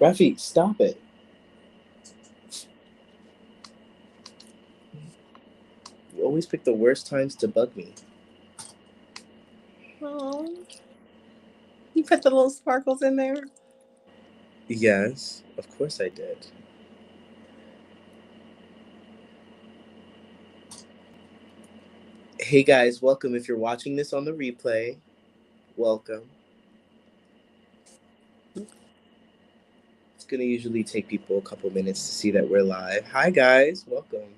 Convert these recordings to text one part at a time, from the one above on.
Rafi, stop it. You always pick the worst times to bug me. Oh, you put the little sparkles in there. Yes, of course I did. Hey guys, welcome. If you're watching this on the replay, welcome. It's gonna usually take people a couple minutes to see that we're live. Hi guys, welcome.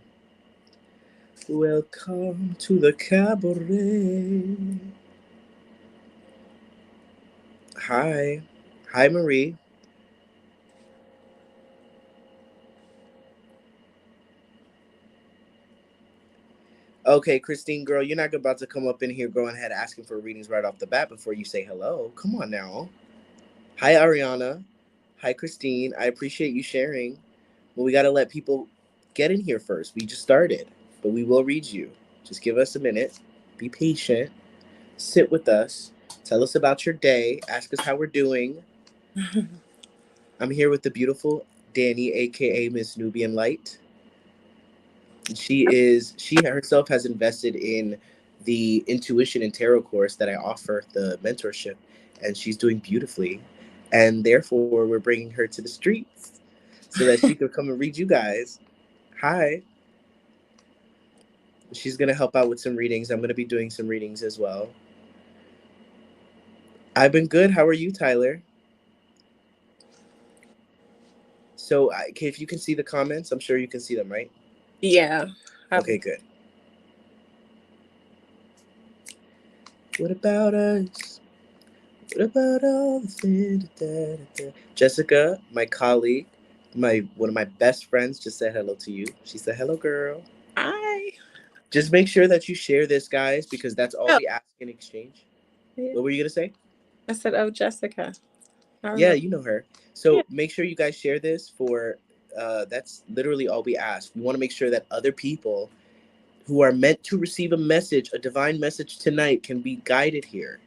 Welcome to the cabaret. Hi. Hi, Marie. Okay, Christine, girl, you're not about to come up in here going ahead asking for readings right off the bat before you say hello. Come on now. Hi, Ariana. Hi, Christine. I appreciate you sharing. But we got to let people get in here first. We just started, but we will read you. Just give us a minute. Be patient. Sit with us. Tell us about your day. Ask us how we're doing. I'm here with the beautiful Danny, aka Miss Nubian Light. She herself has invested in the intuition and tarot course that I offer, the mentorship, and she's doing beautifully. And therefore, we're bringing her to the streets so that she could come and read you guys. Hi. She's gonna help out with some readings. I'm gonna be doing some readings as well. I've been good. How are you, Tyler? So, okay, if you can see the comments, I'm sure you can see them, right? Yeah. Okay, good. What about us? What about all the things? Jessica, my colleague, my one of my best friends, just said hello to you. She said, "Hello, girl." Hi. Just make sure that you share this, guys, because that's all Oh, we ask in exchange. yeah. What were you gonna say? I said, oh, Jessica. I Yeah, remember. you know her. Yeah. So make sure you guys share this for. That's literally all we ask. We want to make sure that other people who are meant to receive a message, a divine message tonight, can be guided here.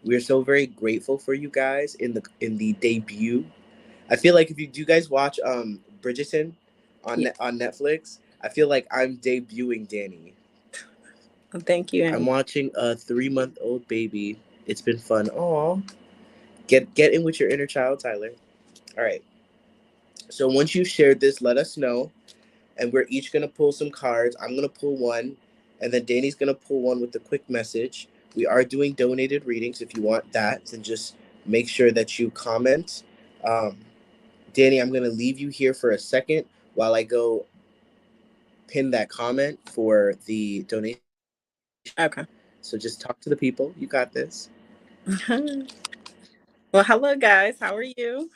We're so very grateful for you guys in the debut. I feel like if you do you guys watch Bridgerton Yeah. On Netflix, I feel like I'm debuting Danny. Well, thank you. I'm And watching a 3-month-old baby. It's been fun. Aw. Get in with your inner child, Tyler. All right. So once you've shared this, let us know, and we're each gonna pull some cards. I'm gonna pull one, and then Danny's gonna pull one with a quick message. We are doing donated readings. If you want that, then just make sure that you comment. Um, Danny, I'm gonna leave you here for a second while I go pin that comment for the donation. okay. So just talk to the people. You got this. Well, hello, guys. How are you?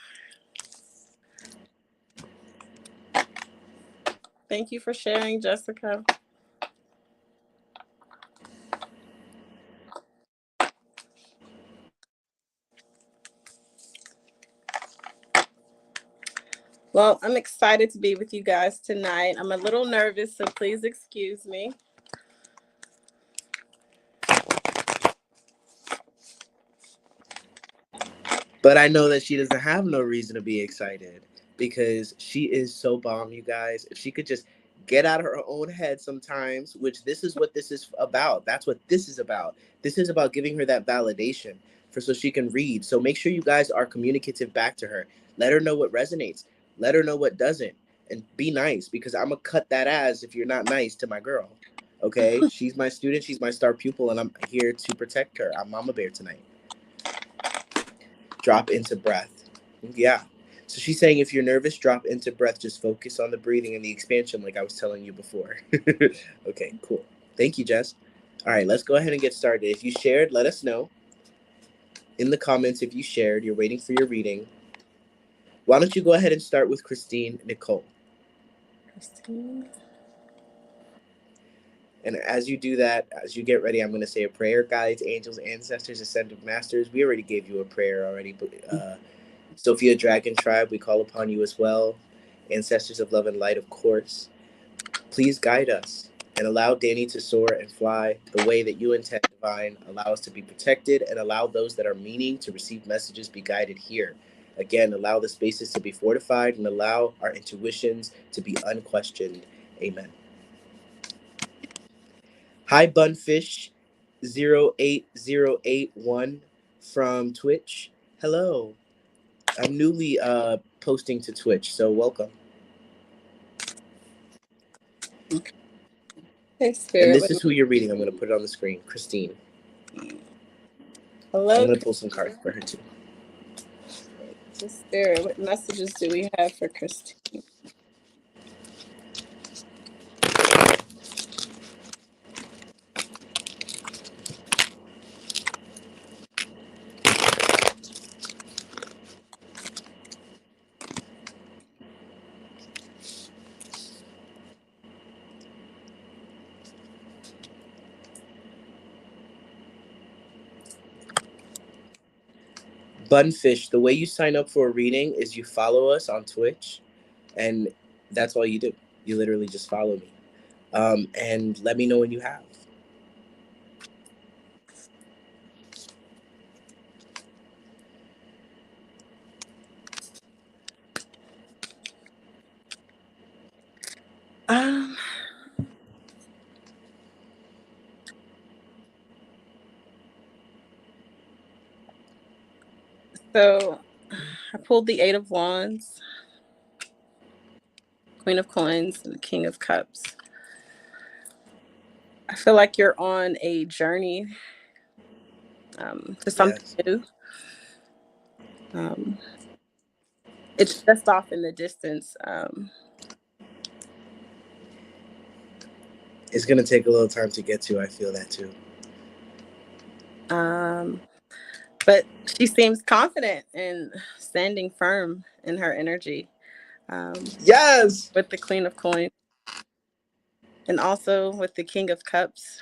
Thank you for sharing, Jessica. Well, I'm excited to be with you guys tonight. I'm a little nervous, so please excuse me. But I know that she doesn't have no reason to be excited because she is so bomb, you guys. If she could just get out of her own head sometimes, which this is what this is about. That's what this is about. This is about giving her that validation for so she can read. So make sure you guys are communicative back to her. Let her know what resonates. Let her know what doesn't. And be nice because I'm gonna cut that ass if you're not nice to my girl. Okay? She's my student, she's my star pupil, and I'm here to protect her. I'm Mama Bear tonight. Drop into breath. Yeah. So she's saying if you're nervous, drop into breath. Just focus on the breathing and the expansion, like I was telling you before. Okay, cool. Thank you, Jess. All right, let's go ahead and get started. If you shared, let us know in the comments if you shared. You're waiting for your reading. Why don't you go ahead and start with Christine Nicole? Christine. And as you do that, as you get ready, I'm going to say a prayer. Guides, angels, ancestors, ascended masters. We already gave you a prayer already, but Sophia Dragon Tribe, we call upon you as well. Ancestors of love and light, of course. Please guide us and allow Danny to soar and fly the way that you intend, divine. Allow us to be protected and allow those that are meaning to receive messages be guided here Again, allow the spaces to be fortified and allow our intuitions to be unquestioned. Amen. Hi, Bunfish08081 from Twitch. Hello. I'm newly posting to Twitch, so welcome. Hey, And Spirit. this is who you're reading. I'm going to put it on the screen. Christine. Hello. I'm going to pull some cards for her too. Spirit, what messages do we have for Christine? Bunfish, the way you sign up for a reading is you follow us on Twitch, and that's all you do. You literally just follow me. And let me know when you have. So I pulled the Eight of Wands, Queen of Coins, and the King of Cups. I feel like you're on a journey to something new. It's just off in the distance. It's going to take a little time to get to. I feel that too. But she seems confident and standing firm in her energy. Yes! With the Queen of Coins. And also with the King of Cups.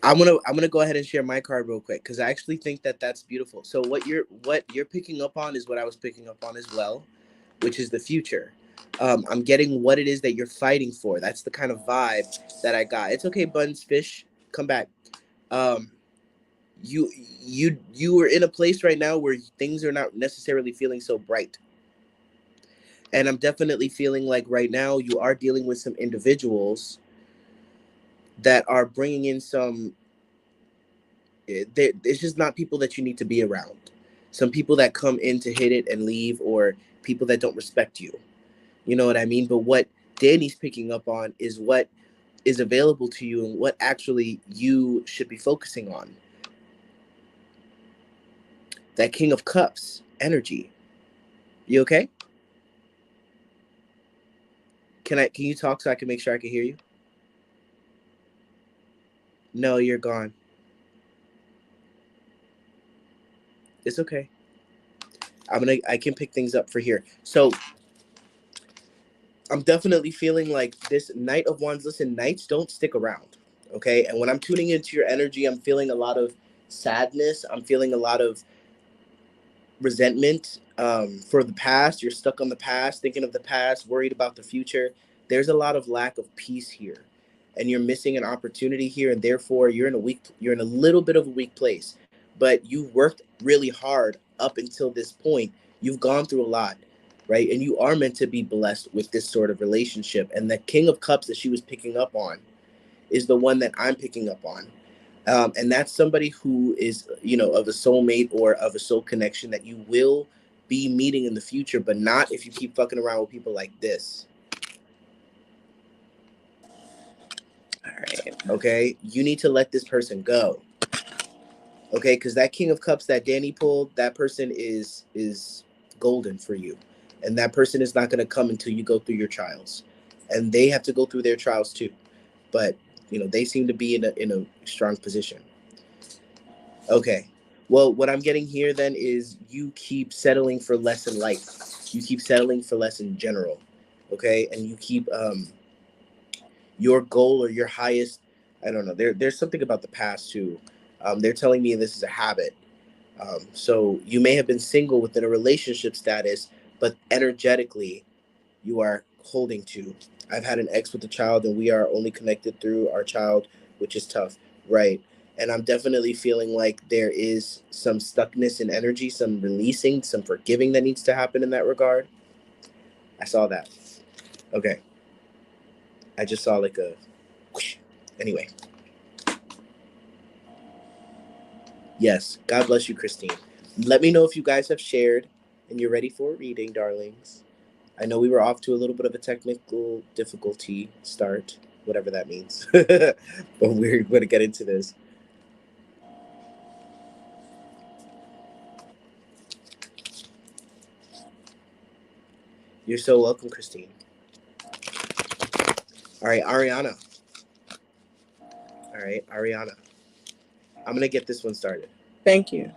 I'm gonna go ahead and share my card real quick because I actually think that that's beautiful. So what you're picking up on is what I was picking up on as well, which is the future. I'm getting what it is that you're fighting for. That's the kind of vibe that I got. It's okay, Buns Fish, come back. You are in a place right now where things are not necessarily feeling so bright, and I'm definitely feeling like right now you are dealing with some individuals that are bringing in some. It's just not people that you need to be around. Some people that come in to hit it and leave, or people that don't respect you. You know what I mean? But what Danny's picking up on is what is available to you and what actually you should be focusing on. That King of Cups energy. You okay? Can you talk so I can make sure I can hear you? No, you're gone. It's okay. I can pick things up for here. So I'm definitely feeling like this Knight of Wands. Listen, knights don't stick around. Okay. And when I'm tuning into your energy, I'm feeling a lot of sadness. I'm feeling a lot of resentment for the past. You're stuck on the past, thinking of the past, worried about the future. There's a lot of lack of peace here, and you're missing an opportunity here, and therefore you're in a little bit of a weak place. But you've worked really hard up until this point. You've gone through a lot, right? And you are meant to be blessed with this sort of relationship. And the King of Cups that she was picking up on is the one that I'm picking up on. And that's somebody who is, of a soulmate or of a soul connection that you will be meeting in the future, but not if you keep fucking around with people like this. All right. Okay? You need to let this person go. Okay? Because that King of Cups that Danny pulled, that person is golden for you. And that person is not going to come until you go through your trials. And they have to go through their trials too. But, they seem to be in a strong position. Okay. Well, what I'm getting here then is you keep settling for less in life. You keep settling for less in general. Okay. And you keep your goal or your highest, I don't know. There's something about the past too. They're telling me this is a habit. So you may have been single within a relationship status, but energetically you are holding to. I've had an ex with a child, and we are only connected through our child, which is tough, right? And I'm definitely feeling like there is some stuckness in energy, some releasing, some forgiving that needs to happen in that regard. I saw that. Okay. I just saw like a whoosh. Anyway. Yes. God bless you, Christine. Let me know if you guys have shared and you're ready for a reading, darlings. I know we were off to a little bit of a technical difficulty start, whatever that means. But we're going to get into this. You're so welcome, Christine. All right, Ariana. All right, Ariana. I'm going to get this one started. Thank you.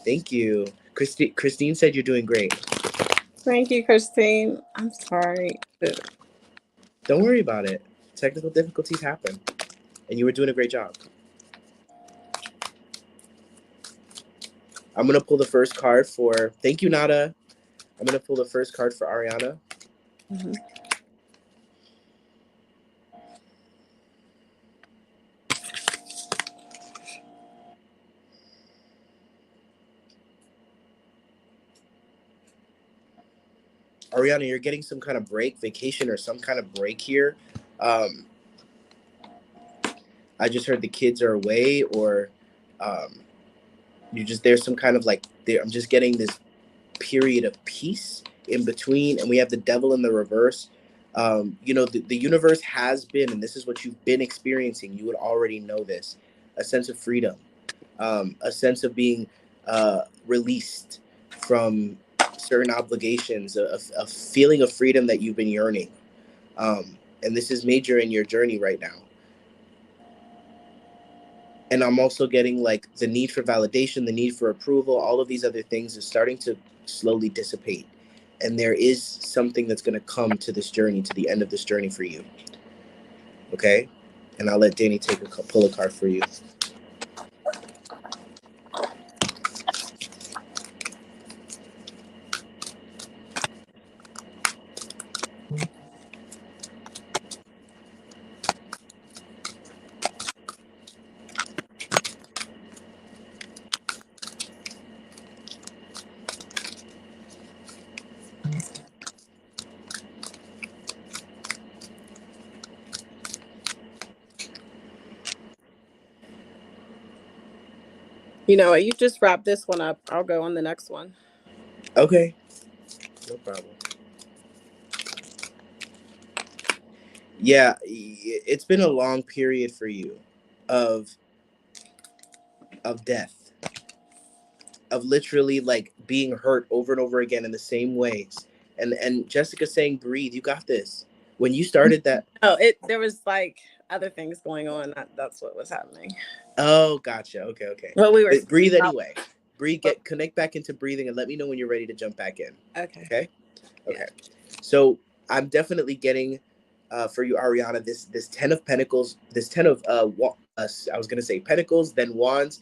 Thank you. Christine said you're doing great. Thank you, Christine. I'm sorry. Don't worry about it. Technical difficulties happen, and you were doing a great job. I'm going to pull the first card for. Thank you, Nada. I'm going to pull the first card for Ariana. Mm-hmm. Ariana, you're getting some kind of break, vacation, or some kind of break here. Um, I just heard the kids are away, or um, you just there's some kind of like there. I'm just getting this period of peace in between, and we have the devil in the reverse. The universe has been, and this is what you've been experiencing. You would already know this: a sense of freedom, a sense of being released from certain obligations, a feeling of freedom that you've been yearning. And this is major in your journey right now. And I'm also getting like the need for validation, the need for approval, all of these other things is starting to slowly dissipate. And there is something that's going to come to this journey, to the end of this journey for you. Okay? And I'll let Danny pull a card for you. You know what? You just wrap this one up. I'll go on the next one. Okay. No problem. Yeah, it's been a long period for you of death, of literally like being hurt over and over again in the same ways. And Jessica saying, "Breathe, you got this." When you started that, Oh, there was like other things going on. That's what was happening. oh, gotcha. Okay, okay. Well, we were But breathe speaking about. anyway. Breathe. Connect back into breathing, and let me know when you're ready to jump back in. Okay. Okay. Yeah. Okay. So I'm definitely getting for you, Ariana, this 10 of Pentacles, this 10 of I was gonna say Pentacles, then Wands,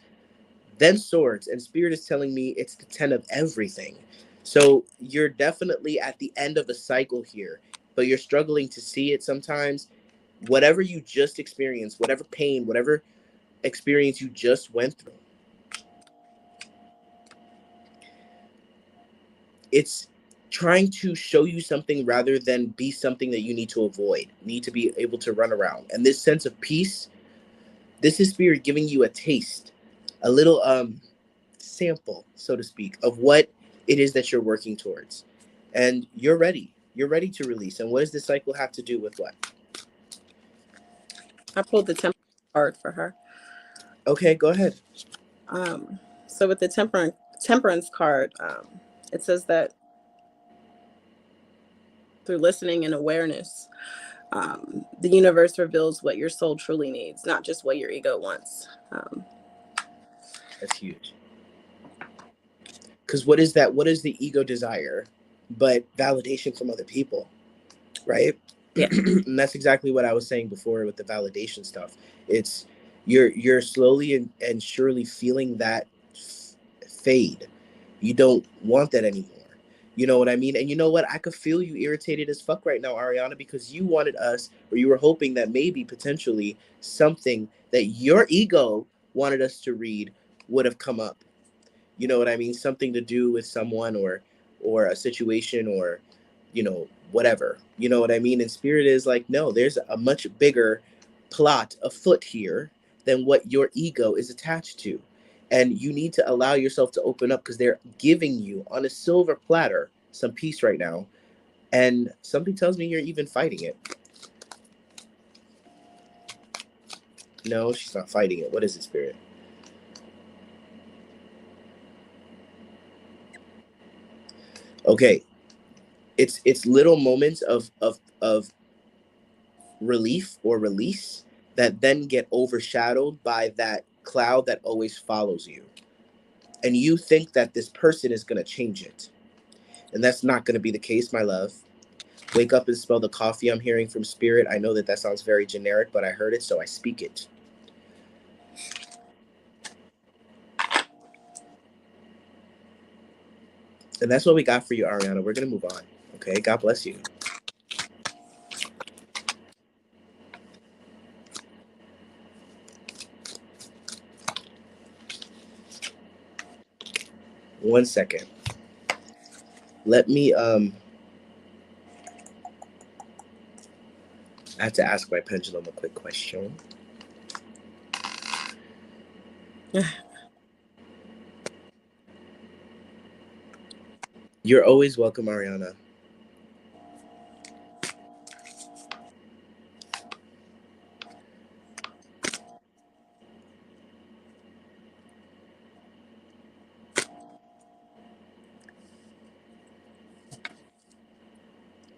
then Swords, and Spirit is telling me it's the 10 of everything. So you're definitely at the end of a cycle here, but you're struggling to see it sometimes. Whatever you just experienced, whatever pain, whatever experience you just went through, it's trying to show you something rather than be something that you need to avoid, need to be able to run around. And this sense of peace, this is Spirit giving you a taste, a little sample, so to speak, of what it is that you're working towards. And you're ready. You're ready to release. And what does this cycle have to do with what? I pulled the temperance card for her. Okay, go ahead. So with the temperance card, it says that through listening and awareness, the universe reveals what your soul truly needs, not just what your ego wants. That's huge. Because what is that? What is the ego desire? But validation from other people, right? Yeah. And that's exactly what I was saying before with the validation stuff. It's You're slowly and surely feeling that fade. You don't want that anymore. You know what I mean? And you know what? I could feel you irritated as fuck right now, Ariana, because you wanted us, or you were hoping that maybe potentially something that your ego wanted us to read would have come up. You know what I mean? Something to do with someone or a situation or whatever. You know what I mean? And spirit is like, no, there's a much bigger plot afoot here than what your ego is attached to. And you need to allow yourself to open up because they're giving you on a silver platter some peace right now. And something tells me you're even fighting it. No, she's not fighting it. What is it, spirit? Okay. It's little moments of relief or release that then get overshadowed by that cloud that always follows you. And you think that this person is going to change it. And that's not going to be the case, my love. Wake up and smell the coffee I'm hearing from spirit. I know that that sounds very generic, but I heard it, so I speak it. And that's what we got for you, Ariana. We're going to move on. Okay. God bless you. One second. Let me I have to ask my pendulum a quick question. You're always welcome, Ariana.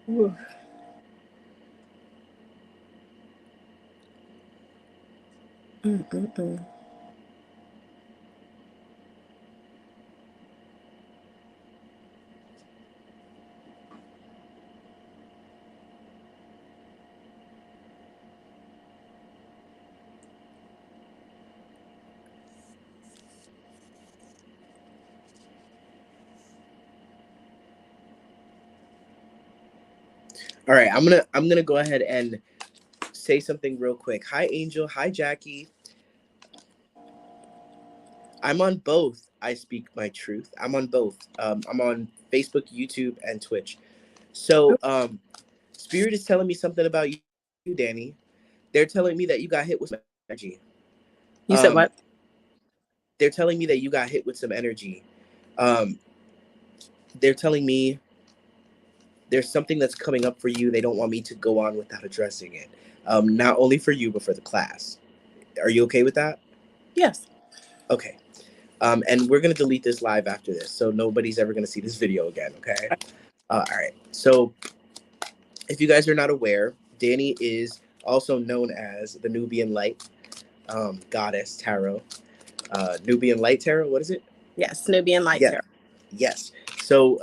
Ooh. Mm-mm-mm. All right, I'm gonna go ahead and say something real quick. Hi, Angel. Hi, Jackie. I'm on both. I speak my truth. I'm on both. I'm on Facebook, YouTube, and Twitch. So, Spirit is telling me something about you, Danny. They're telling me that you got hit with some energy. You said Um, what? they're telling me that you got hit with some energy. Um, they're telling me there's something that's coming up for you. They don't want me to go on without addressing it. Not only for you, but for the class. Are you okay with that? Yes. Okay. And we're gonna delete this live after this, so nobody's ever gonna see this video again. Okay. All right. So, if you guys are not aware, Danny is also known as the Nubian Light Goddess Tarot. Nubian Light Tarot. What is it? Yes. Nubian Light Yeah. Tarot. Yes. So,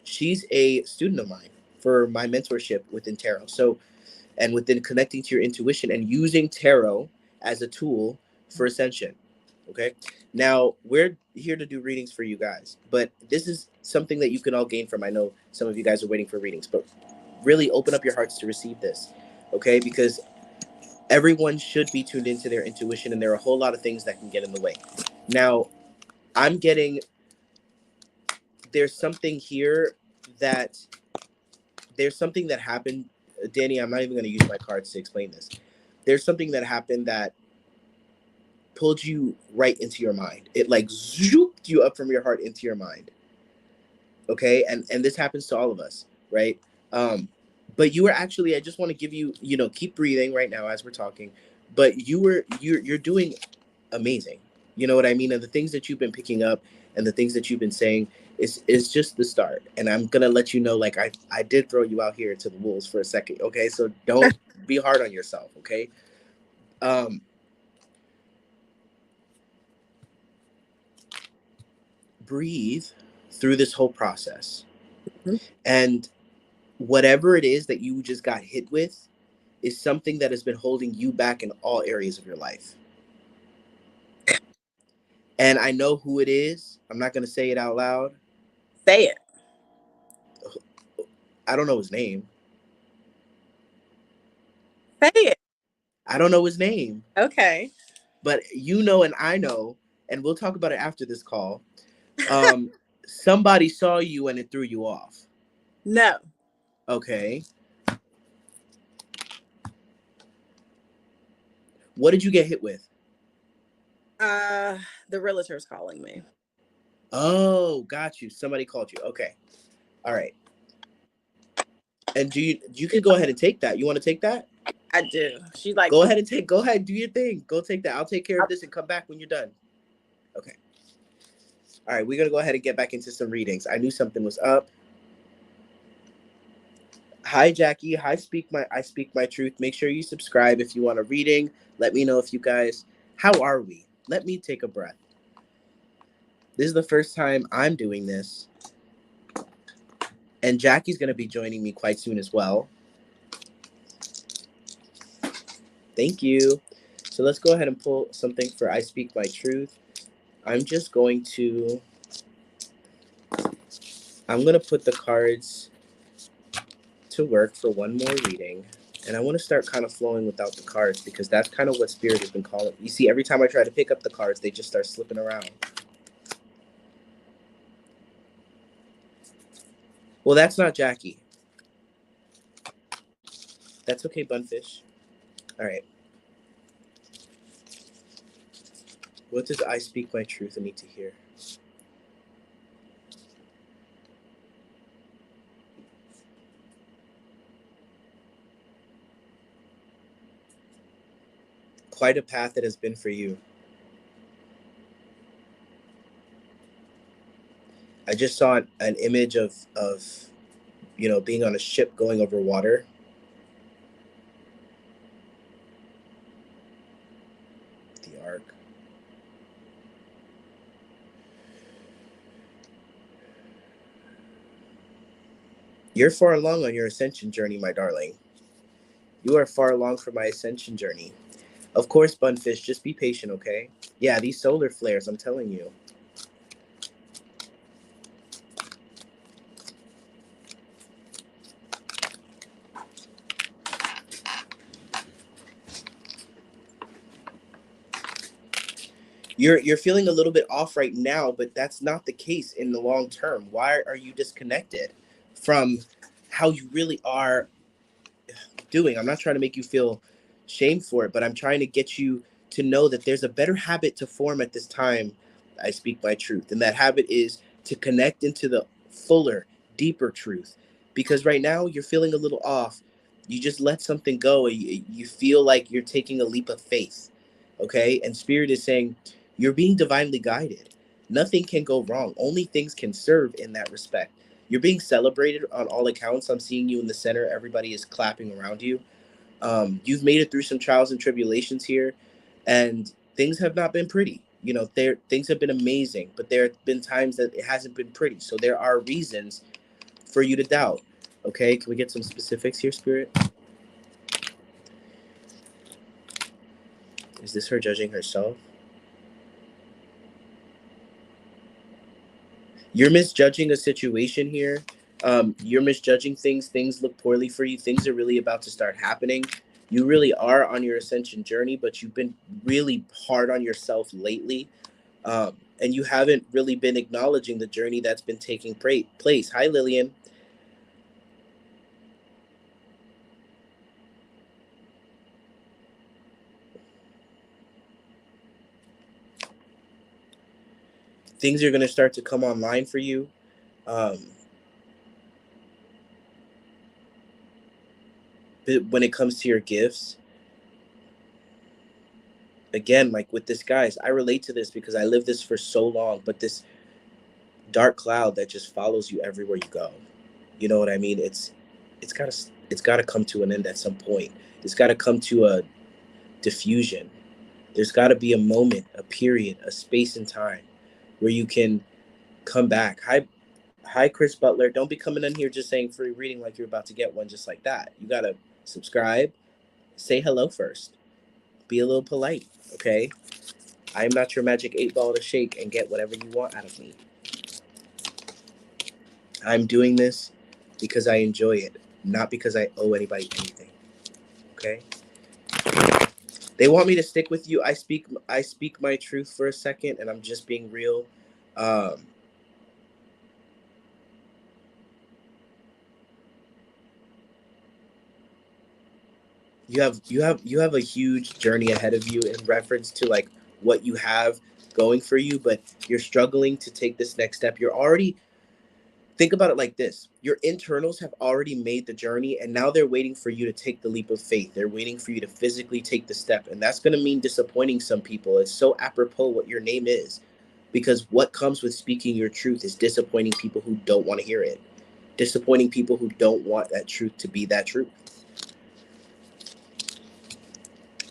she's a student of mine for my mentorship within tarot. So, and within connecting to your intuition and using tarot as a tool for ascension. Okay. Now, we're here to do readings for you guys, but this is something that you can all gain from. I know some of you guys are waiting for readings, but really open up your hearts to receive this. Okay. Because everyone should be tuned into their intuition, and there are a whole lot of things that can get in the way. Now, I'm getting, there's something here that, there's something that happened. Danny, I'm not even going to use my cards to explain this. There's something that happened that pulled you right into your mind. It like zooped you up from your heart into your mind. Okay, and this happens to all of us, right? Um, but you were actually, I just want to give you, keep breathing right now as we're talking. But you're doing amazing. You know what I mean? And the things that you've been picking up and the things that you've been saying is just the start. And I'm gonna let you know, like I did throw you out here to the wolves for a second. Okay, so don't be hard on yourself. Okay. Um, breathe through this whole process. Mhm. And whatever it is that you just got hit with is something that has been holding you back in all areas of your life. And I know who it is. I'm not going to say it out loud. Say it. I don't know his name. Say it. I don't know his name. Okay. But you know and I know, and we'll talk about it after this call. Um, somebody saw you and it threw you off. No. Okay. What did you get hit with? The realtor's calling me. Oh, got you. Somebody called you. Okay. All right. And you can go ahead and take that. You want to take that? I do. She's like, Go ahead and take. Go ahead, do your thing. Go take that. I'll take care of this and come back when you're done. Okay. All right. We're gonna go ahead and get back into some readings. I knew something was up. Hi, Jackie. Hi, I speak my truth. Make sure you subscribe if you want a reading. Let me know if you guys. How are we? Let me take a breath. This is the first time I'm doing this, and Jackie's gonna be joining me quite soon as well. Thank you. So let's go ahead and pull something for I Speak My Truth. I'm just going to, I'm going to put the cards to work for one more reading. And I want to start kind of flowing without the cards because that's kind of what Spirit has been calling. You see, every time I try to pick up the cards, they just start slipping around. Well, that's not Jackie. That's okay, Bunfish. All right. What does I Speak My Truth need to hear? Quite a path it has been for you. I just saw an image of being on a ship going over water. The ark. You're far along on your ascension journey, my darling. You are far along for my ascension journey. Of course, Bunfish, just be patient, okay? Yeah, these solar flares, I'm telling you. You're feeling a little bit off right now, but that's not the case in the long term. Why are you disconnected from how you really are doing? I'm not trying to make you feel shame for it, but I'm trying to get you to know that there's a better habit to form at this time. I speak my truth, and that habit is to connect into the fuller, deeper truth. Because right now you're feeling a little off. You just let something go. You feel like you're taking a leap of faith, okay? And Spirit is saying you're being divinely guided. Nothing can go wrong. Only things can serve in that respect. You're being celebrated on all accounts. I'm seeing you in the center. Everybody is clapping around you. You've made it through some trials and tribulations here, and things have not been pretty. Things have been amazing, but there have been times that it hasn't been pretty. So there are reasons for you to doubt. Okay, can we get some specifics here, Spirit? Is this her judging herself? You're misjudging a situation here. You're misjudging things. Things look poorly for you. Things are really about to start happening. You really are on your ascension journey, but you've been really hard on yourself lately. And you haven't really been acknowledging the journey that's been taking place. Hi, Lillian. Things are going to start to come online for you. When it comes to your gifts, again, like with this, guys, I relate to this because I lived this for so long, but this dark cloud that just follows you everywhere you go. You know what I mean? It's got to come to an end at some point. It's got to come to a diffusion. There's got to be a moment, a period, a space and time where you can come back. Hi, Chris Butler. Don't be coming in here just saying free reading like you're about to get one just like that. You got to subscribe, say hello first, be a little polite, okay? I am not your magic 8 ball to shake and get whatever you want out of me. I'm doing this because I enjoy it, not because I owe anybody anything. Okay? They want me to stick with you. I speak my truth for a second, and I'm just being real. Um, you have a huge journey ahead of you in reference to like what you have going for you, but you're struggling to take this next step. You're already Think about it like this: your internals have already made the journey, and now they're waiting for you to take the leap of faith. They're waiting for you to physically take the step, and that's going to mean disappointing some people. It's so apropos what your name is, because what comes with speaking your truth is disappointing people who don't want to hear it, disappointing people who don't want that truth to be that truth.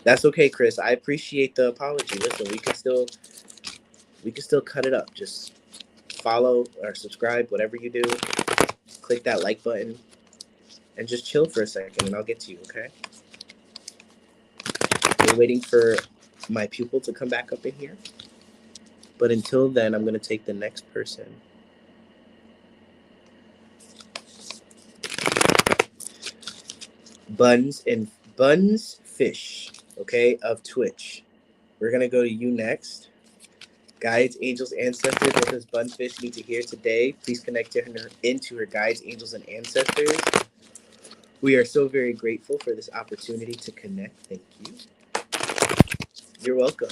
That's okay, Chris. I appreciate the apology. Listen, we can still cut it up. Just follow or subscribe, whatever you do. Click that like button and just chill for a second, and I'll get to you. Okay? We're waiting for my pupil to come back up in here. But until then, I'm gonna take the next person. Buns Fish. Okay, of Twitch. We're gonna go to you next. Guides, angels, ancestors. What does Bunfish need to hear today? Please connect to her into her guides, angels, and ancestors. We are so very grateful for this opportunity to connect. Thank you. You're welcome.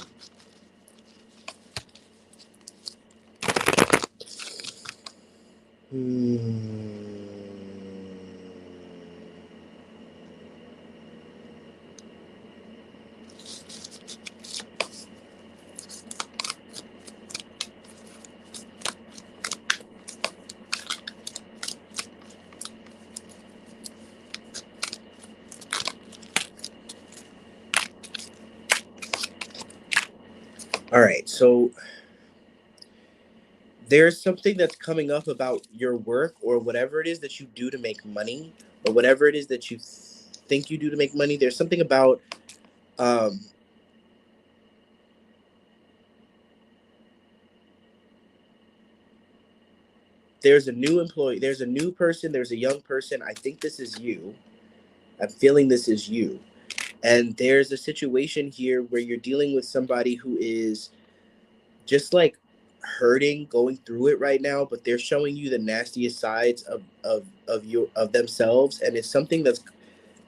Hmm. All right, so there's something that's coming up about your work or whatever it is that you do to make money or whatever it is that you think you do to make money. There's something about um, there's a new employee, there's a new person, there's a young person. I think this is you. I'm feeling this is you. And there's a situation here where you're dealing with somebody who is just like hurting, going through it right now, but they're showing you the nastiest sides of themselves, and it's something that's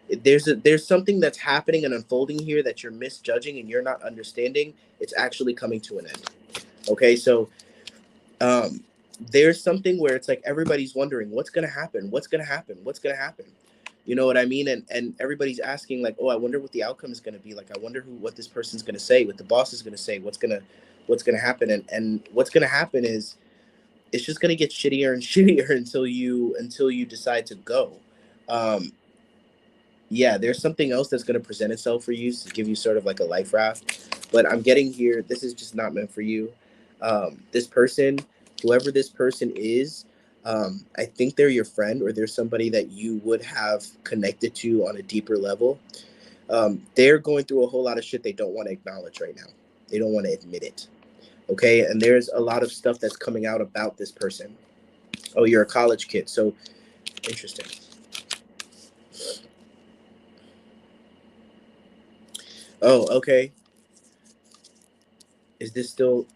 there's something that's happening and unfolding here that you're misjudging and you're not understanding. It's actually coming to an end. Okay, so um there's something where it's like everybody's wondering what's gonna happen, what's gonna happen. You know what I mean? And everybody's asking like, oh, I wonder what the outcome is gonna be like. I wonder what this person's gonna say, what the boss is gonna say, what's gonna happen. And what's gonna happen is it's just gonna get shittier and shittier until you decide to go. Um, yeah, there's something else that's going to present itself for you to give you sort of like a life raft. But I'm getting here, this is just not meant for you. This person, whoever this person is, I think they're your friend or they're somebody that you would have connected to on a deeper level. They're going through a whole lot of shit they don't want to acknowledge right now. They don't want to admit it. Okay. And there's a lot of stuff that's coming out about this person. Oh, you're a college kid. So interesting. Oh, okay. Is this still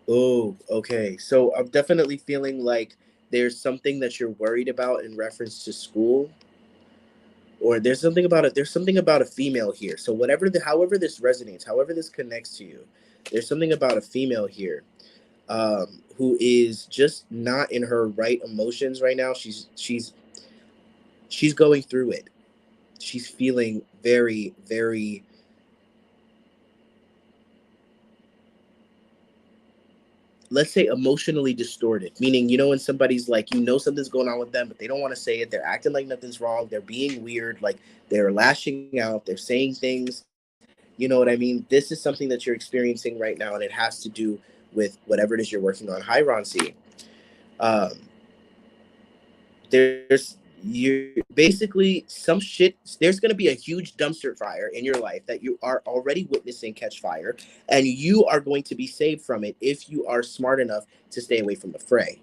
Oh, okay. So I'm definitely feeling like there's something that you're worried about in reference to school, or there's something about a female here. So however this resonates, however this connects to you, there's something about a female here, who is just not in her right emotions right now. She's going through it. She's feeling very, very, let's say, emotionally distorted, meaning when somebody's like, something's going on with them but they don't want to say it, they're acting like nothing's wrong, they're being weird, like they're lashing out, they're saying things. You know what I mean? This is something that you're experiencing right now, and it has to do with whatever it is you're working on. Hi, Ron C. um there's You're basically some shit. There's going to be a huge dumpster fire in your life that you are already witnessing catch fire, and you are going to be saved from it if you are smart enough to stay away from the fray.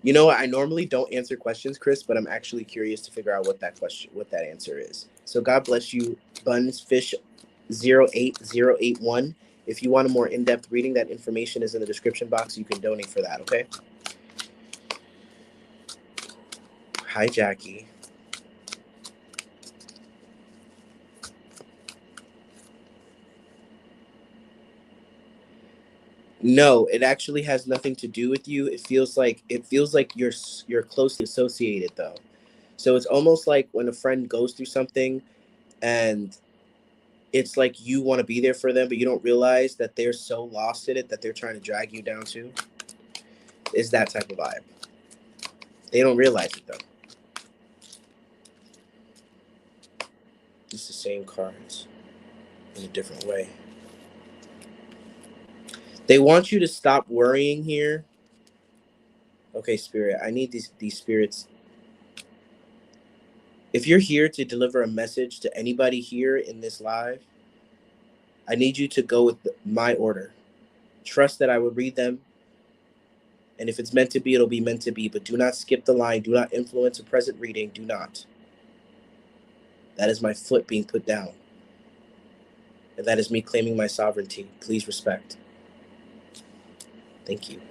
You know what? I normally don't answer questions, Chris, but I'm actually curious to figure out what that answer is. So God bless you, Bunsfish08081. If you want a more in-depth reading, that information is in the description box. You can donate for that, okay? Hi, Jackie. No, it actually has nothing to do with you. It feels like you're closely associated though. So it's almost like when a friend goes through something and it's like you want to be there for them, but you don't realize that they're so lost in it that they're trying to drag you down too. Is that type of vibe. They don't realize it though. It's the same cards in a different way. They want you to stop worrying here. Okay, spirit. I need these spirits. If you're here to deliver a message to anybody here in this live, I need you to go with my order. Trust that I will read them. And if it's meant to be, it'll be meant to be. But do not skip the line. Do not influence a present reading. Do not. That is my foot being put down. And that is me claiming my sovereignty. Please respect. Thank you.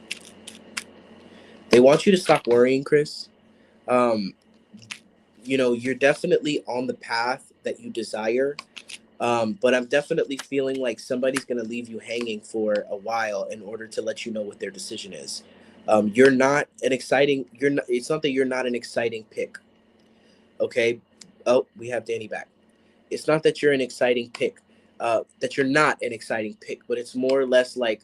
They want you to stop worrying, Chris. Um, you're definitely on the path that you desire. But I'm definitely feeling like somebody's going to leave you hanging for a while in order to let you know what their decision is. You're not an exciting. You're not. It's not that you're not an exciting pick. Okay. Oh, we have Danny back. It's not that you're an exciting pick. That you're not an exciting pick, but it's more or less like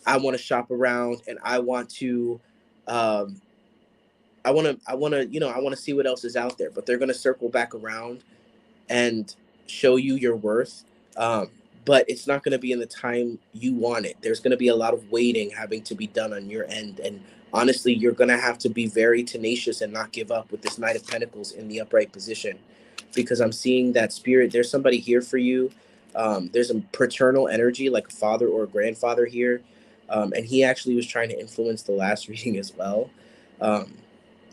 I want to shop around and I want to. Um, I want to see what else is out there. But they're going to circle back around and show you your worth. Um, but it's not going to be in the time you want it. There's going to be a lot of waiting having to be done on your end. And honestly, you're going to have to be very tenacious and not give up with this Knight of Pentacles in the upright position. Because I'm seeing that spirit, there's somebody here for you. There's a paternal energy, like a father or a grandfather here. And he actually was trying to influence the last reading as well. Um,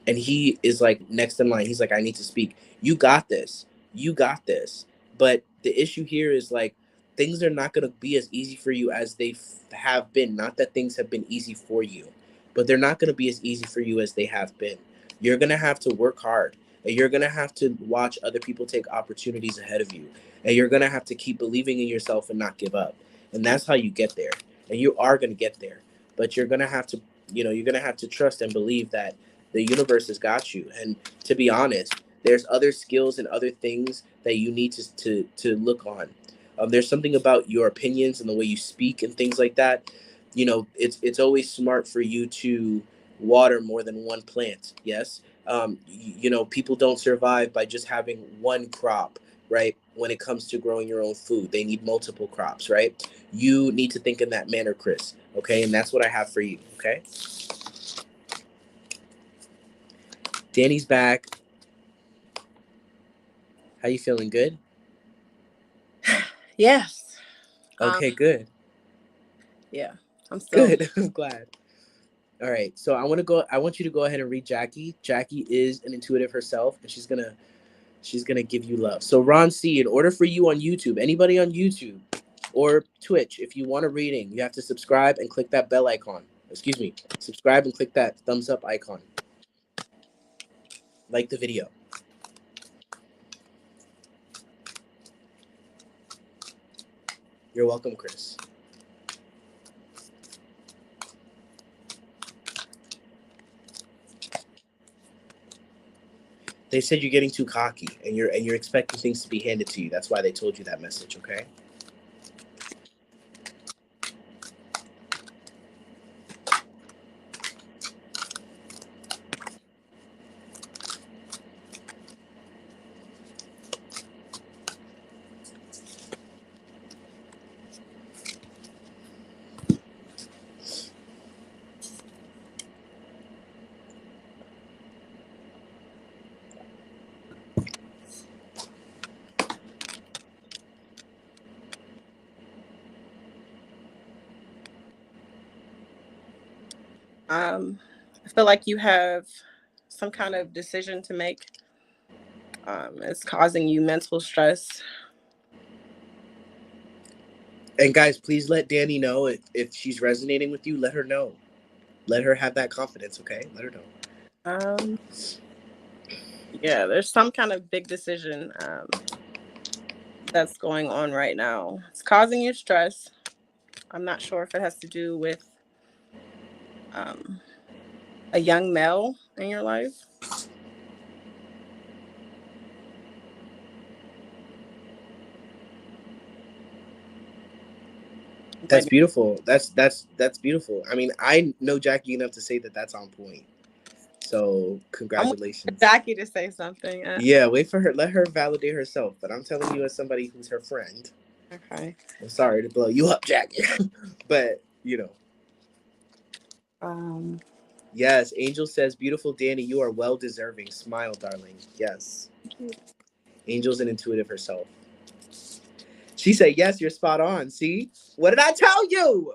and he is like next in line. He's like, I need to speak. You got this. You got this. But the issue here is like things are not going to be as easy for you as they have been. Not that things have been easy for you, but they're not going to be as easy for you as they have been. You're going to have to work hard, and you're going to have to watch other people take opportunities ahead of you, and you're going to have to keep believing in yourself and not give up. And that's how you get there. And you are going to get there, but you're going to have to, you're going to have to trust and believe that the universe has got you. And to be honest, there's other skills and other things that you need to look on. There's something about your opinions and the way you speak and things like that. It's always smart for you to water more than one plant. Yes. People don't survive by just having one crop, right? When it comes to growing your own food, they need multiple crops, right? You need to think in that manner, Chris. Okay. And that's what I have for you. Okay. Danny's back. How you feeling? Good? Yes. Okay, good. Yeah. I'm still Good. I'm glad. All right. So I want you to go ahead and read Jackie. Jackie is an intuitive herself, and she's gonna give you love. So Ron C, in order for you on YouTube, anybody on YouTube or Twitch, if you want a reading, you have to subscribe and click that bell icon. Excuse me. Subscribe and click that thumbs up icon. Like the video. You're welcome, Chris. They said you're getting too cocky and you're expecting things to be handed to you. That's why they told you that message, okay? I feel like you have some kind of decision to make. It's causing you mental stress. And guys, please let Danny know if she's resonating with you. Let her know. Let her have that confidence, okay? Let her know. Yeah, there's some kind of big decision that's going on right now. It's causing you stress. I'm not sure if it has to do with a young male in your life. That's Like, beautiful. That's beautiful. I mean, I know Jackie enough to say that that's on point. So I'm waiting for congratulations. Jackie to say something. Yeah, wait for her. Let her validate herself. But I'm telling you, as somebody who's her friend, Okay. I'm sorry to blow you up, Jackie. But Um, yes. Angel says, "Beautiful Danny, you are well deserving. Smile, darling." Yes. Angel's an intuitive herself. She said, "Yes, you're spot on." See, what did I tell you?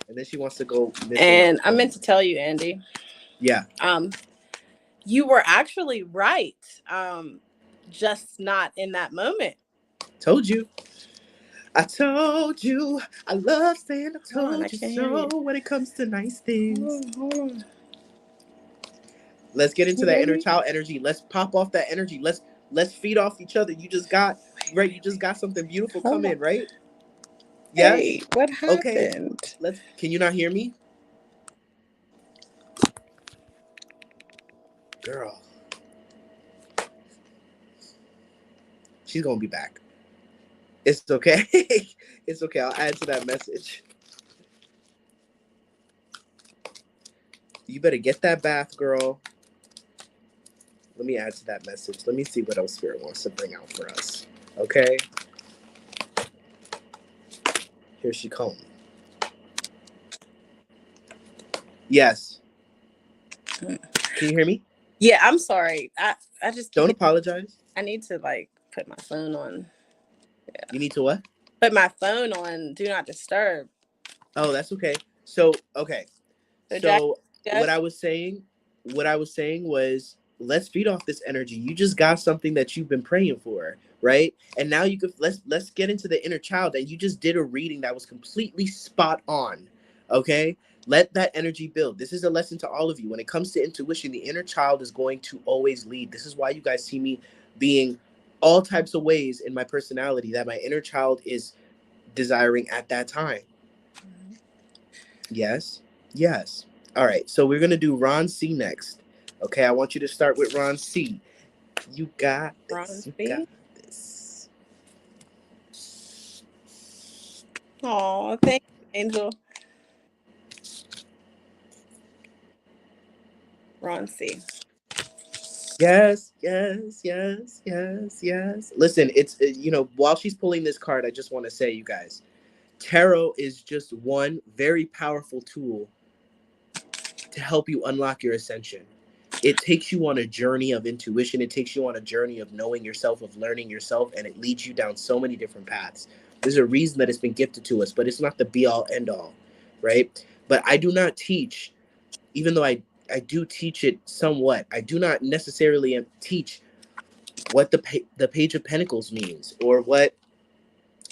And then she wants to go missing. and I meant to tell you, Andy. Yeah. You were actually right. Just not in that moment. Told you. I told you. I love saying I Hold on, I told you can't hear you. so when it comes to nice things. Hold on. Let's get Can into you that hear inner me? child energy. Let's pop off that energy. Let's feed off each other. You just got right. You just got something beautiful Hold come on. in, right? Yes. Hey, what Okay. happened? Let's. Can you not hear me, girl? She's gonna be back. It's okay. It's okay. I'll add to that message. You better get that bath, girl. Let me add to that message. Let me see what else Spirit wants to bring out for us. Okay. Here she comes. Yes. Can you hear me? Yeah, I'm sorry. I just keep Don't getting, apologize. I need to like put my phone on. Yeah. You need to what? Put my phone on do not disturb. Oh, that's okay. So, okay. So Jack, So good? what I was saying was let's feed off this energy. You just got something that you've been praying for, right? And now you could let's get into the inner child, and you just did a reading that was completely spot on. Okay? Let that energy build. This is a lesson to all of you. When it comes to intuition, the inner child is going to always lead. This is why you guys see me being all types of ways in my personality that my inner child is desiring at that time. Yes. Yes. All right. So we're gonna do Ron C next. Okay. I want you to start with Ron C. You got Ron this. You got C. this. Oh, thank you, Angel. Ron C. Yes. Yes. Yes. Yes. Yes. Listen, it's while she's pulling this card, I just want to say, you guys, tarot is just one very powerful tool to help you unlock your ascension. It takes you on a journey of intuition. It takes you on a journey of knowing yourself, of learning yourself, and it leads you down so many different paths. There's a reason that it's been gifted to us, but it's not the be all end all, right? But I do not teach, even though I do teach it somewhat. I do not necessarily teach what the Page of Pentacles means or what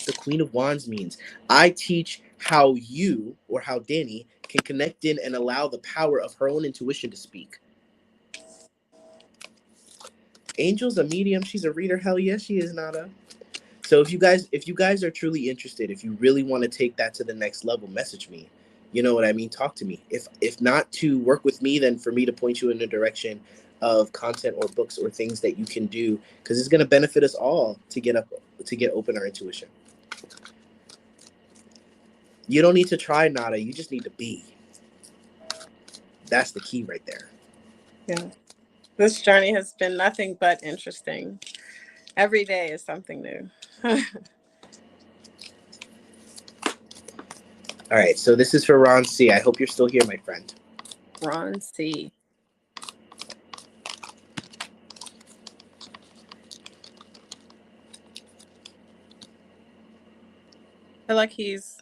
the Queen of Wands means. I teach how you or how Danny can connect in and allow the power of her own intuition to speak. Angel's a medium. She's a reader. Hell yes, she is, Nada. So if you guys are truly interested, if you really want to take that to the next level, message me. You know what I mean? Talk to me. If not to work with me, then for me to point you in the direction of content or books or things that you can do, because it's going to benefit us all to get open our intuition. You don't need to try, Nada. You just need to be. That's the key right there. Yeah. This journey has been nothing but interesting. Every day is something new. All right, so this is for Ron C. I hope you're still here, my friend. Ron C. I feel like he's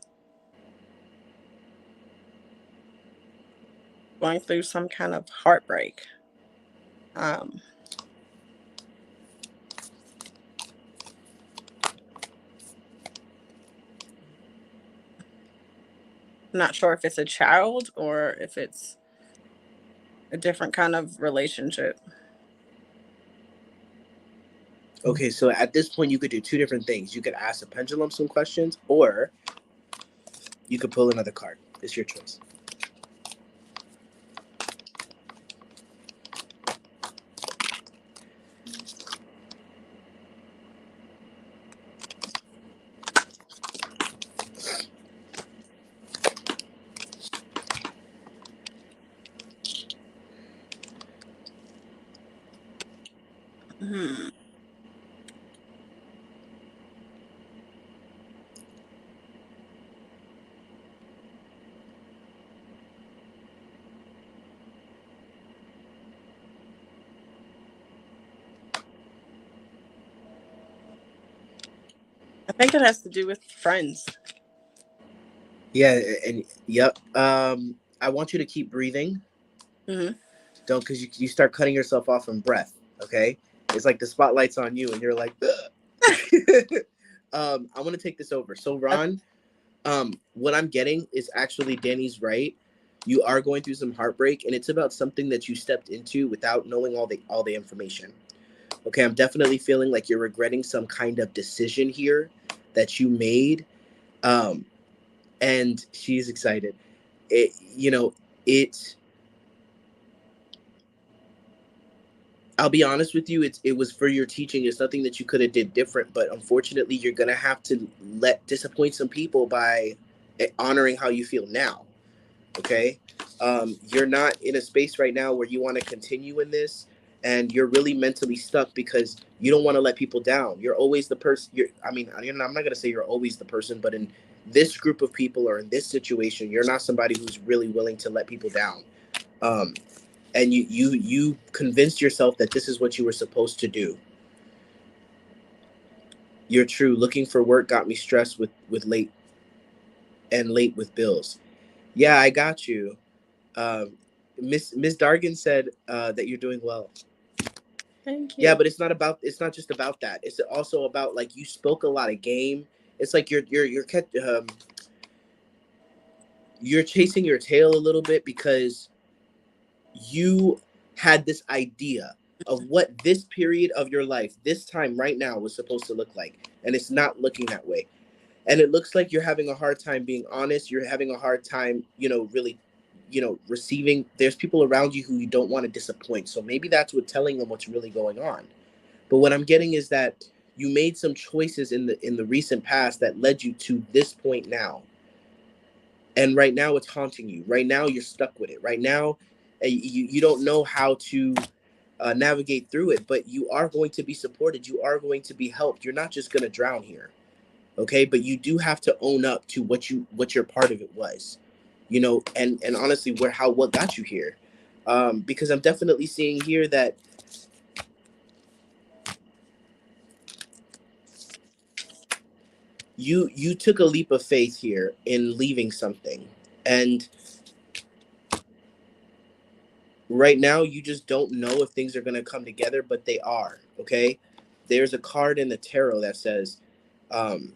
going through some kind of heartbreak. Um, not sure if it's a child or if it's a different kind of relationship. Okay, so at this point, you could do two different things. You could ask the pendulum some questions, or you could pull another card. It's your choice. Hmm. I think it has to do with friends. Yeah, and yep. I want you to keep breathing. Hmm. Don't, because you start cutting yourself off from breath. Okay, it's like the spotlight's on you, and you're like, I want to take this over. So Ron, what I'm getting is actually Danny's right. You are going through some heartbreak, and it's about something that you stepped into without knowing all the information. Okay, I'm definitely feeling like you're regretting some kind of decision here that you made. Um, and she's excited. It, you know, it. I'll be honest with you. It was for your teaching. It's nothing that you could have did different. But unfortunately, you're gonna have to let disappoint some people by honoring how you feel now. Okay, you're not in a space right now where you want to continue in this, and you're really mentally stuck because you don't want to let people down. You're always the person. I'm not gonna say you're always the person, but in this group of people or in this situation, you're not somebody who's really willing to let people down. Um, and you convinced yourself that this is what you were supposed to do. You're true. Looking for work got me stressed with late with bills. Yeah, I got you. Um, Miss Dargan said that you're doing well. Thank Yeah, you. but it's not just about that. It's also about like you spoke a lot of game. It's like you're chasing your tail a little bit because you had this idea of what this period of your life, this time right now, was supposed to look like, and it's not looking that way. And it looks like you're having a hard time being honest. You're having a hard time, really, receiving. There's people around you who you don't want to disappoint. So maybe that's what telling them what's really going on. But what I'm getting is that you made some choices in the recent past that led you to this point now. And right now it's haunting you. Right now you're stuck with it. Right now you don't know how to navigate through it, but you are going to be supported. You are going to be helped. You're not just going to drown here. Okay, but you do have to own up to what your part of it was, and honestly, what got you here. Because I'm definitely seeing here that you took a leap of faith here in leaving something, and right now you just don't know if things are going to come together, but they are. Okay, there's a card in the tarot that says, um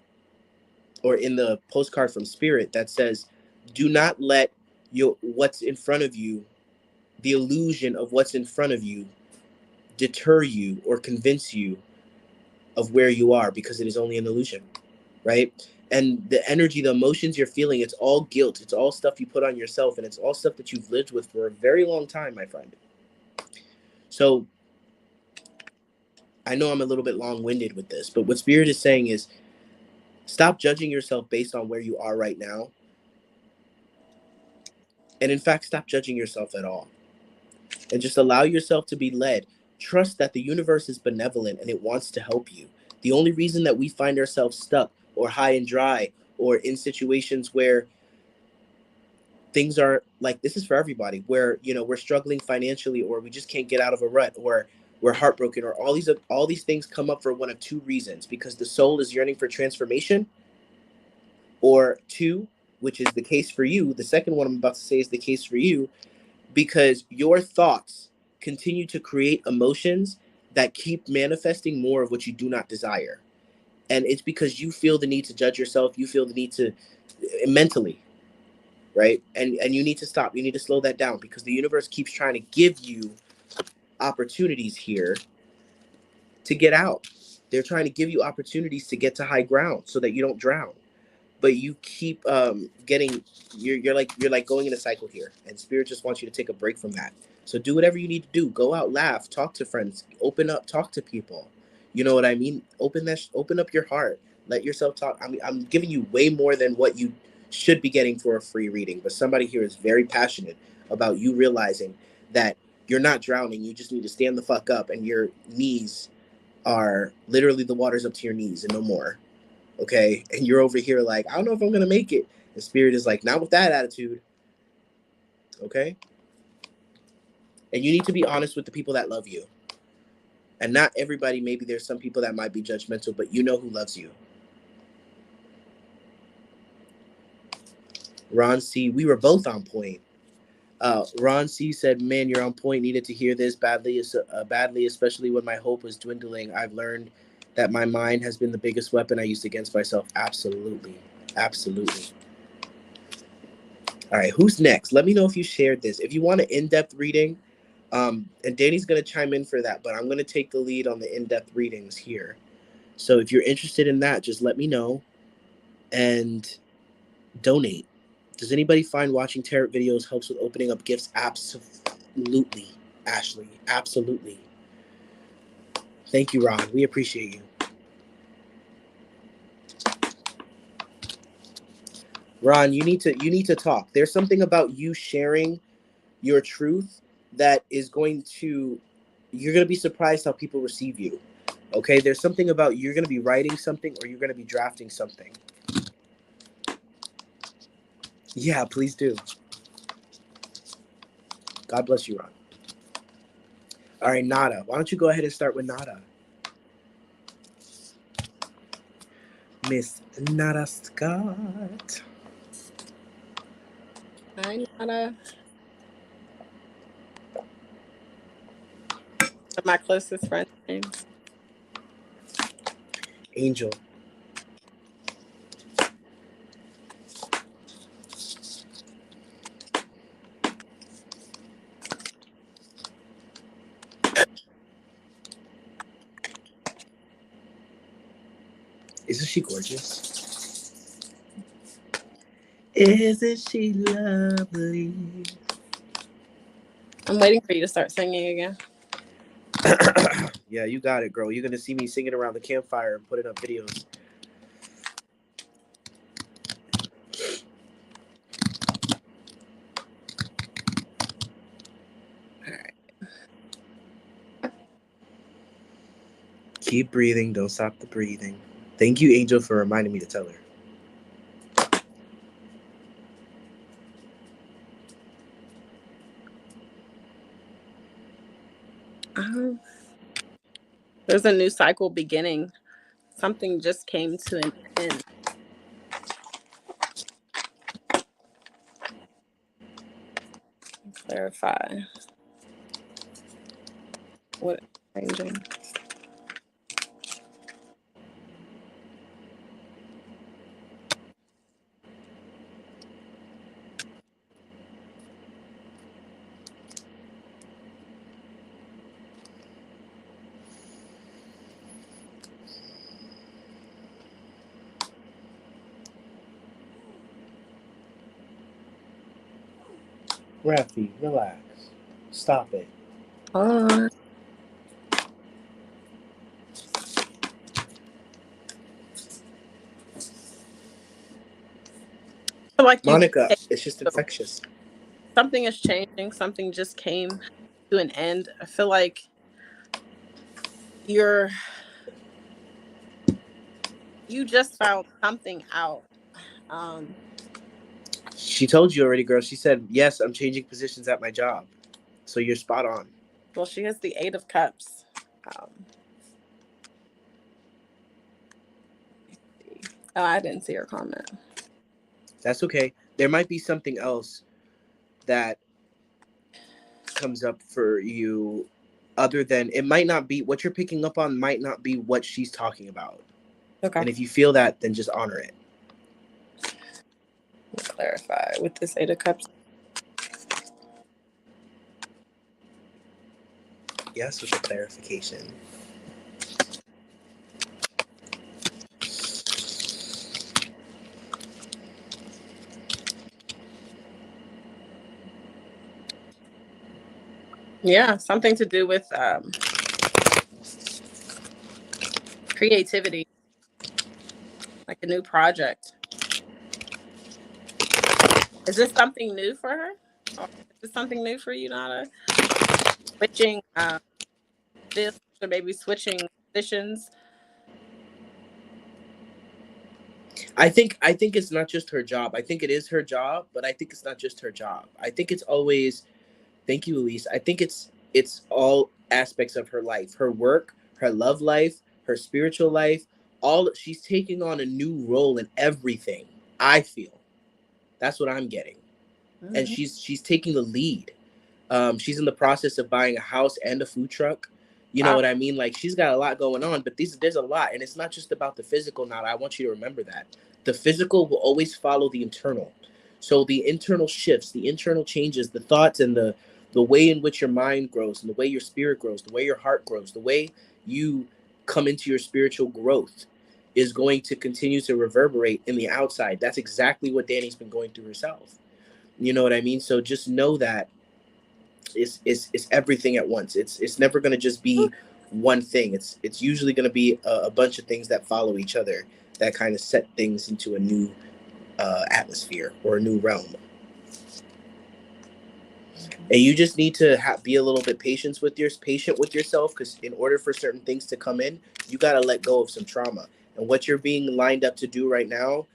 or in the postcard from spirit that says, do not let your what's in front of you, the illusion of what's in front of you, deter you or convince you of where you are, because it is only an illusion, right? And the energy, the emotions you're feeling, it's all guilt. It's all stuff you put on yourself, and it's all stuff that you've lived with for a very long time, my friend. So I know I'm a little bit long-winded with this, but what spirit is saying is stop judging yourself based on where you are right now. And in fact, stop judging yourself at all. And just allow yourself to be led. Trust that the universe is benevolent and it wants to help you. The only reason that we find ourselves stuck or high and dry or in situations where things are like, this is for everybody, where we're struggling financially, or we just can't get out of a rut, or we're heartbroken, or all these things come up for one of two reasons: because the soul is yearning for transformation, or two, which is the case for you, the second one I'm about to say is the case for you, because your thoughts continue to create emotions that keep manifesting more of what you do not desire. And it's because you feel the need to judge yourself, you feel the need to mentally, right? And you need to stop. You need to slow that down, because the universe keeps trying to give you opportunities here to get out. They're trying to give you opportunities to get to high ground so that you don't drown. But you keep getting, you're like going in a cycle here, and spirit just wants you to take a break from that. So do whatever you need to do. Go out, laugh, talk to friends, open up, talk to people. You know what I mean? Open up your heart. Let yourself talk. I mean, I'm giving you way more than what you should be getting for a free reading, but somebody here is very passionate about you realizing that you're not drowning. You just need to stand the fuck up, and your knees are literally, the water's up to your knees and no more. Okay, and you're over here like, I don't know if I'm gonna make it. The spirit is like, not with that attitude. Okay, and you need to be honest with the people that love you. And not everybody, maybe there's some people that might be judgmental, but you know who loves you. Ron C, we were both on point. Ron C said, "Man, you're on point. Needed to hear this badly, especially when my hope was dwindling. I've learned that my mind has been the biggest weapon I used against myself." Absolutely, absolutely. All right, who's next? Let me know if you shared this. If you want an in-depth reading, and Danny's gonna chime in for that, but I'm gonna take the lead on the in-depth readings here. So if you're interested in that, just let me know and donate. Does anybody find watching tarot videos helps with opening up gifts? Absolutely, Ashley. Absolutely. Thank you, Ron. We appreciate you. Ron, you need to talk. There's something about you sharing your truth that is going to, you're going to be surprised how people receive you. Okay? There's something about, you're going to be writing something, or you're going to be drafting something. Yeah, please do. God bless you, Ron. All right, Nada. Why don't you go ahead and start with Nada? Miss Nada Scott. I Nada. My closest friends' names. Angel. Isn't she gorgeous? Isn't she lovely? I'm waiting for you to start singing again. Yeah, you got it, girl. You're gonna see me singing around the campfire and putting up videos. All right. Keep breathing. Don't stop the breathing. Thank you, Angel, for reminding me to tell her. There's a new cycle beginning. Something just came to an end. Clarify. What is changing? Rafi, relax. Stop it. I feel like you just Monica, came it's just to, infectious. something is changing. Something just came to an end. I feel like you're you just found something out. Um, She told you already, girl. She said, yes, I'm changing positions at my job. So you're spot on. well, she has the Eight of Cups. Um, oh, I didn't see her comment. That's okay. There might be something else that comes up for you, other than it might not be what you're picking up on, might not be what she's talking about. Okay. And if you feel that, then just honor it. Let's clarify with this Eight of Cups. Yes, with the clarification. Yeah, something to do with creativity, like a new project. Is this something new for her? Or is this something new for you, Nada? Switching fields, or maybe switching positions. I think it's not just her job. I think it is her job, but I think it's not just her job. I think it's always, thank you, Elise. I think it's all aspects of her life. Her work, her love life, her spiritual life, all she's taking on a new role in everything. I feel. That's what I'm getting. And Mm-hmm. she's taking the lead. She's in the process of buying a house and a food truck. You know Wow. what I mean? Like, she's got a lot going on, but there's a lot, and it's not just about the physical. Now, I want you to remember that the physical will always follow the internal. So the internal shifts, the internal changes, the thoughts, and the way in which your mind grows, and the way your spirit grows, the way your heart grows, the way you come into your spiritual growth is going to continue to reverberate in the outside. That's exactly what Danny's been going through herself. You know what I mean? So just know that it's everything at once. It's never going to just be one thing. It's usually going to be a bunch of things that follow each other that kind of set things into a new atmosphere or a new realm. And you just need to be a little bit patient with yourself, because in order for certain things to come in, you got to let go of some trauma. And what you're being lined up to do right now,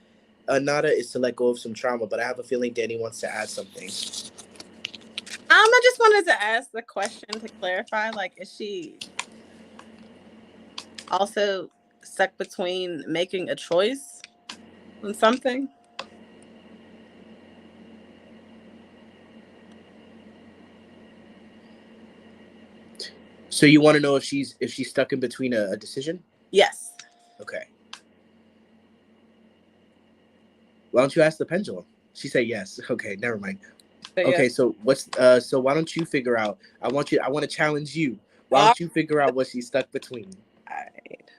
Nada, is to let go of some trauma. But I have a feeling Danny wants to add something. I just wanted to ask the question to clarify. Like, is she also stuck between making a choice on something? So you want to know if she's stuck in between a decision? Yes. Okay. Why don't you ask the pendulum? She said yes. Okay, never mind. So, Okay, yeah. so so why don't you figure out? I want to challenge you. Why All don't you figure out what she's stuck between? right.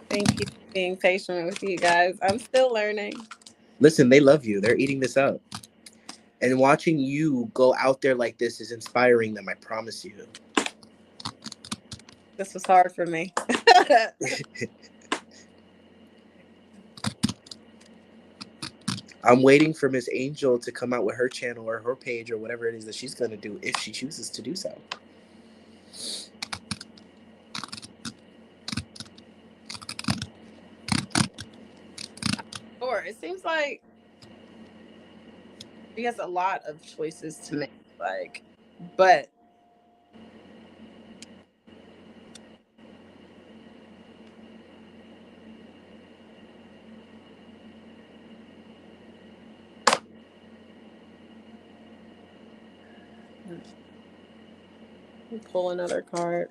Thank you for being patient with you guys. I'm still learning. Listen, they love you. They're eating this up. And watching you go out there like this is inspiring them, I promise you. This was hard for me. I'm waiting for Miss Angel to come out with her channel or her page or whatever it is that she's going to do, if she chooses to do so. Sure. It seems like he has a lot of choices to make. Like, but pull another card.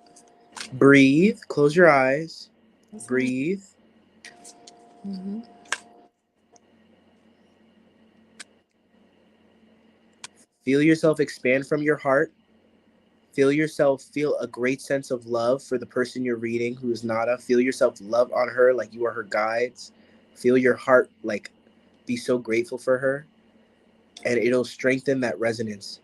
Breathe. Close your eyes. Breathe. Mm-hmm. Feel yourself expand from your heart. Feel a great sense of love for the person you're reading, who is Nada. Feel yourself love on her like you are her guides. Feel your heart like be so grateful for her, and it'll strengthen that resonance.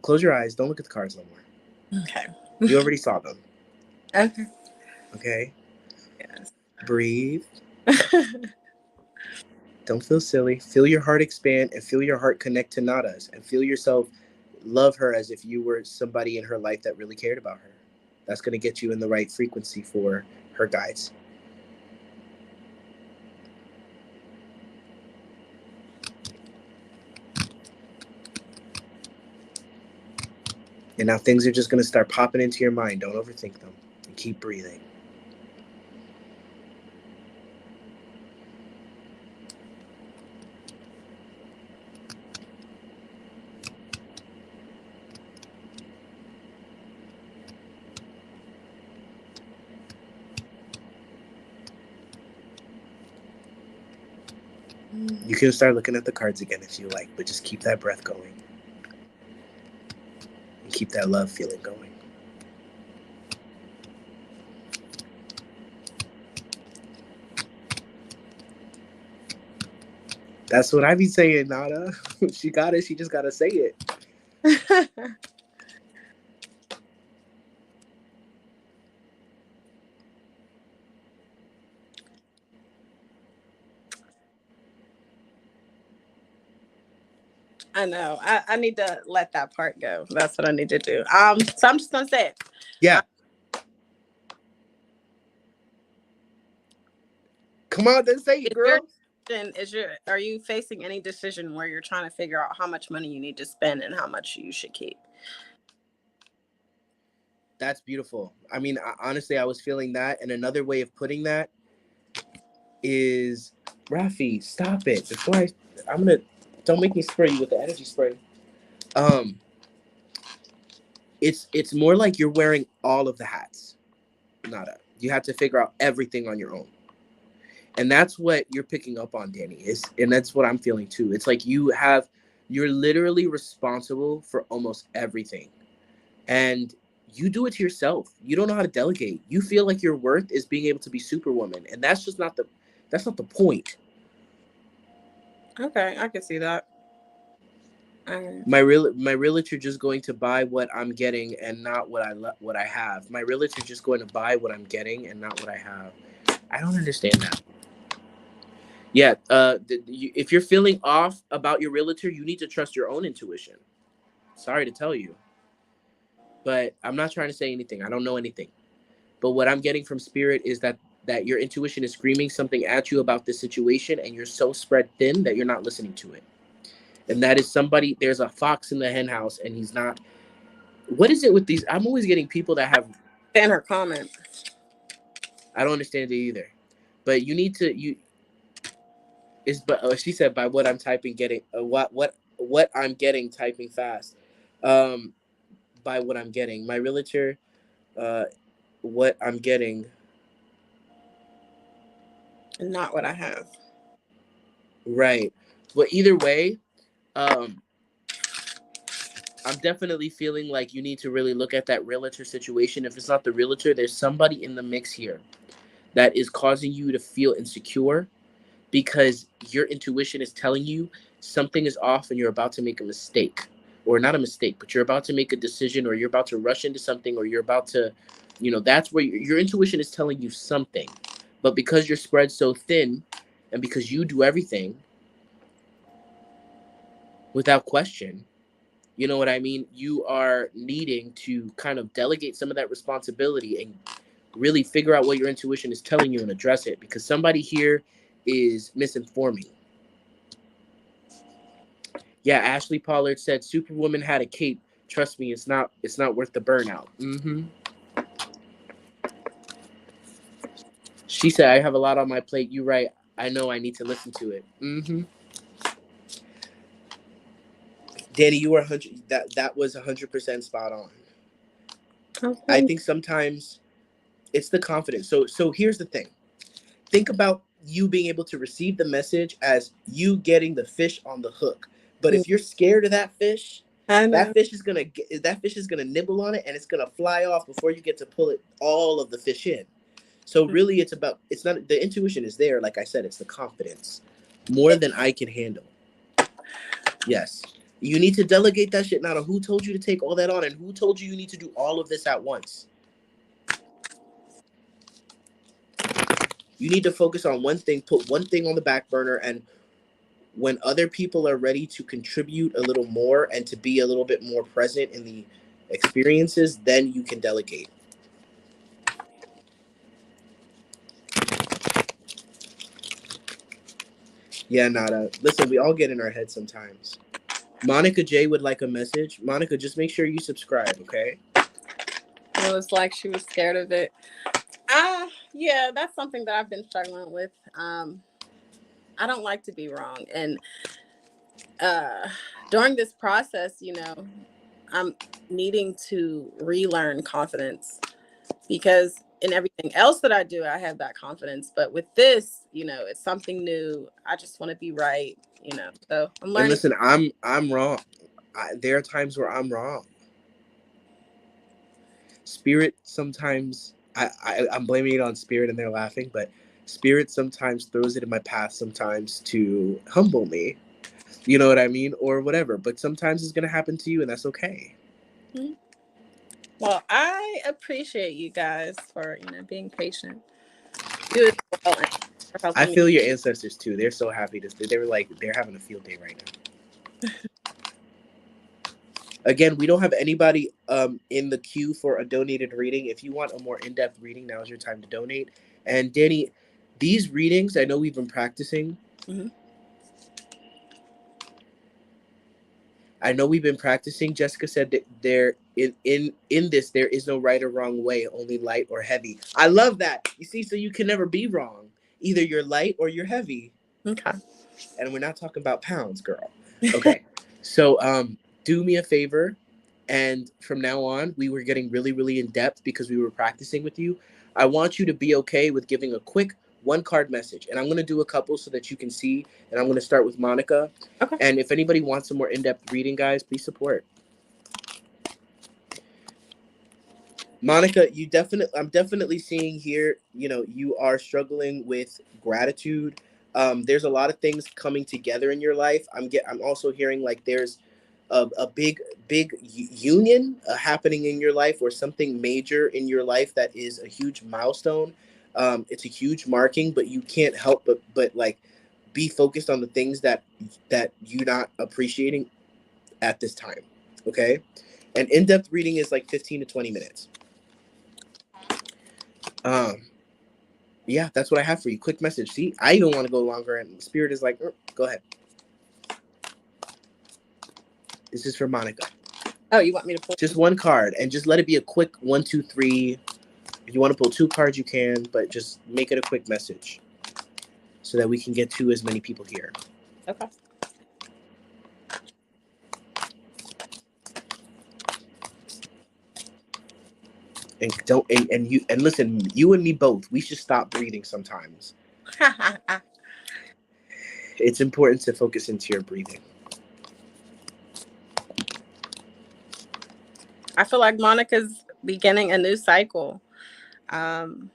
Close your eyes. Don't look at the cards no more. Okay. You already saw them. Okay. Okay? Yes. Breathe. Don't feel silly. Feel your heart expand and feel your heart connect to Nada's, and feel yourself love her as if you were somebody in her life that really cared about her. That's going to get you in the right frequency for her guides. And now things are just going to start popping into your mind. Don't overthink them. And keep breathing. You can start looking at the cards again if you like, but just keep that breath going and keep that love feeling going. That's what I be saying, Nada. She got it. She just got to say it. I know. I need to let that part go. That's what I need to do. So I'm just gonna say it. Yeah. Come on, then say it, girl. Are you facing any decision where you're trying to figure out how much money you need to spend and how much you should keep? That's beautiful. I mean, honestly, I was feeling that. And another way of putting that is, Rafi, stop it. Don't make me spray you with the energy spray. Um, it's more like you're wearing all of the hats. Nada. You have to figure out everything on your own. And that's what you're picking up on, Danny. And that's what I'm feeling too. It's like you're literally responsible for almost everything. And you do it to yourself. You don't know how to delegate. You feel like your worth is being able to be Superwoman, and that's not the point. Okay, I can see that. My realtor just going to buy what I'm getting and not what I have. My realtor just going to buy what I'm getting and not what I have. I don't understand that. Yeah, if you're feeling off about your realtor, you need to trust your own intuition. Sorry to tell you, but I'm not trying to say anything. I don't know anything. But what I'm getting from spirit is that your intuition is screaming something at you about this situation, and you're so spread thin that you're not listening to it. And that is somebody. There's a fox in the hen house, and he's not. What is it with these? I'm always getting people that have. And her comment. I don't understand it either. But you need to you is but she said by what I'm typing getting what I'm getting typing fast. Um, by what I'm getting, my realtor. Uh, what I'm getting. And not what I have. Right. But either way, um, I'm definitely feeling like you need to really look at that realtor situation. If it's not the realtor, there's somebody in the mix here that is causing you to feel insecure because your intuition is telling you something is off and you're about to make a mistake. Or not a mistake, but you're about to make a decision or you're about to rush into something or you're about to, that's where your intuition is telling you something. But because you're spread so thin and because you do everything without question, you know what I mean? You are needing to kind of delegate some of that responsibility and really figure out what your intuition is telling you and address it because somebody here is misinforming. Yeah, Ashley Pollard said Superwoman had a cape. Trust me, it's not worth the burnout. She said I have a lot on my plate. You right. I know I need to listen to it. Danny, you were 100. That was 100% spot on. Okay. I think sometimes it's the confidence. So here's the thing. Think about you being able to receive the message as you getting the fish on the hook. But if you're scared of I know. that fish is gonna nibble on it and it's gonna fly off before you get to pull it all of the fish in. So really, it's not the intuition is there. Like I said, it's the confidence more than I can handle. Yes. You need to delegate that shit. Now, who told you to take all that on, and who told you need to do all of this at once? You need to focus on one thing, put one thing on the back burner, and when other people are ready to contribute a little more and to be a little bit more present in the experiences, then you can delegate. Yeah, Nada. Listen, we all get in our head sometimes. Monica J would like a message. Monica, just make sure you subscribe, okay? It was like she was scared of it. Yeah, that's something that I've been struggling with. I don't like to be wrong. And during this process, I'm needing to relearn confidence because in everything else that I do, I have that confidence. But with this, it's something new. I just want to be right, So I'm And learning. listen, I'm wrong. There are times where I'm wrong. Spirit sometimes, I'm blaming it on Spirit and they're laughing, but Spirit sometimes throws it in my path sometimes to humble me. You know what I mean? Or whatever. But sometimes it's going to happen to you, and that's okay. Mm-hmm. Well, I appreciate you guys for, being patient. You as well, and for I helping me. feel your ancestors too. They're so happy they were like, they're having a field day right now. Again, we don't have anybody in the queue for a donated reading. If you want a more in-depth reading, now is your time to donate. And Danny, these readings, I know we've been practicing. Mm-hmm. I know we've been practicing. Jessica said that in this there is no right or wrong way, only light or heavy. I love that. You see, so you can never be wrong. Either you're light or you're heavy. Okay. And we're not talking about pounds, girl. Okay. So do me a favor, and from now on we were getting really, really in depth because we were practicing with you. I want you to be okay with giving a quick one card message, and I'm going to do a couple so that you can see, and I'm going to start with Monica. Okay. And if anybody wants some more in-depth reading, guys, please support Monica. I'm definitely seeing here, you are struggling with gratitude. There's a lot of things coming together in your life. I'm also hearing like there's a big union happening in your life, or something major in your life that is a huge milestone. It's a huge marking, but you can't help but like be focused on the things that you're not appreciating at this time. Okay. And in-depth reading is like 15 to 20 minutes. um yeah, that's what I have for you. Quick message. See, I even want to go longer, and Spirit is like, go ahead. This is for Monica. Oh, you want me to pull? Just one card, and just let it be a quick 1, 2, 3. If you want to pull 2 cards, you can, but just make it a quick message so that we can get to as many people here. Okay. And don't and listen, you and me both. We should stop breathing sometimes. It's important to focus into your breathing. I feel like Monica's beginning a new cycle. Some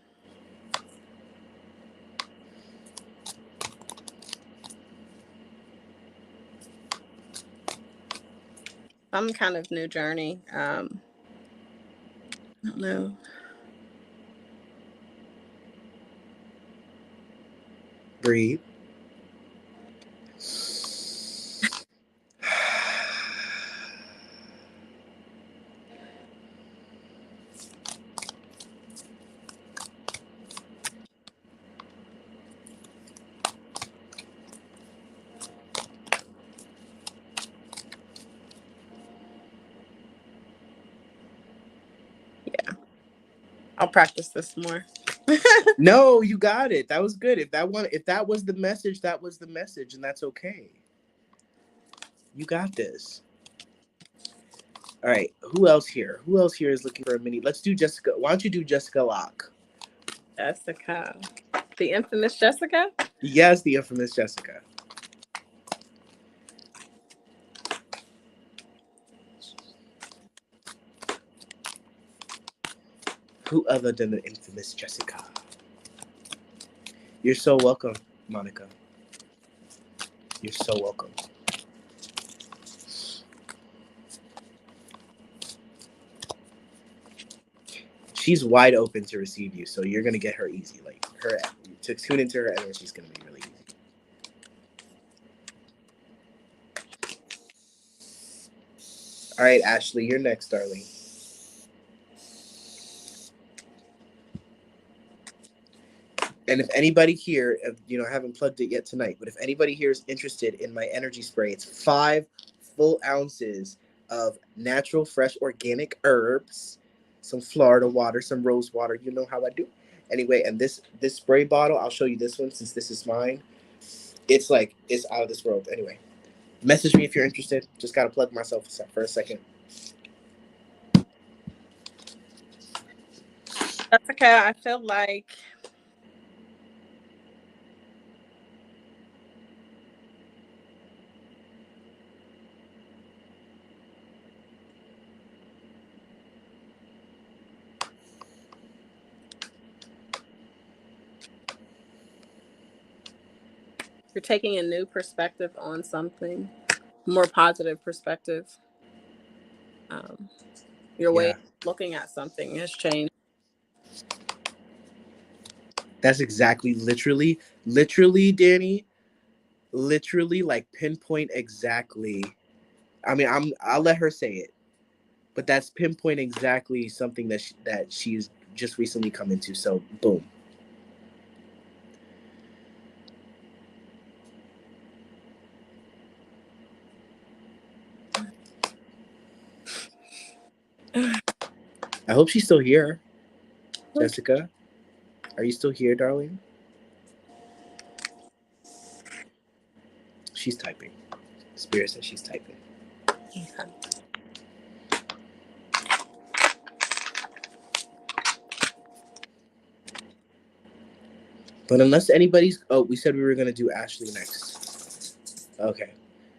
kind of new journey. I don't know. Breathe. Yeah. I'll practice this more. No, you got it. That was good. If that was the message, that was the message, and that's okay. You got this. All right. Who else here? Who else here is looking for a mini? Let's do Jessica. Why don't you do Jessica Locke? Jessica. The infamous Jessica? Yes, the infamous Jessica. Who other than the infamous Jessica? You're so welcome, Monica. You're so welcome. She's wide open to receive you, so you're gonna get her easy. Like her, to tune into her energy is gonna be really easy. All right, Ashley, you're next, darling. And if anybody here, I haven't plugged it yet tonight, but if anybody here is interested in my energy spray, it's 5 full ounces of natural, fresh, organic herbs, some Florida water, some rose water. You know how I do. Anyway, and this spray bottle, I'll show you this one since this is mine. It's out of this world. Anyway, message me if you're interested. Just gotta plug myself for a second. That's okay. I feel like you're taking a new perspective on something, more positive perspective. Um, your way Yeah, of looking at something has changed. that's exactly, literally, Danny, literally like pinpoint exactly. I mean, I'll let her say it, but that's pinpoint exactly something that she's just recently come into. So boom. I hope she's still here. Jessica, are you still here, darling? She's typing. Spirit says she's typing. Okay. But unless anybody's, oh, we said we were gonna do Ashley next. Okay,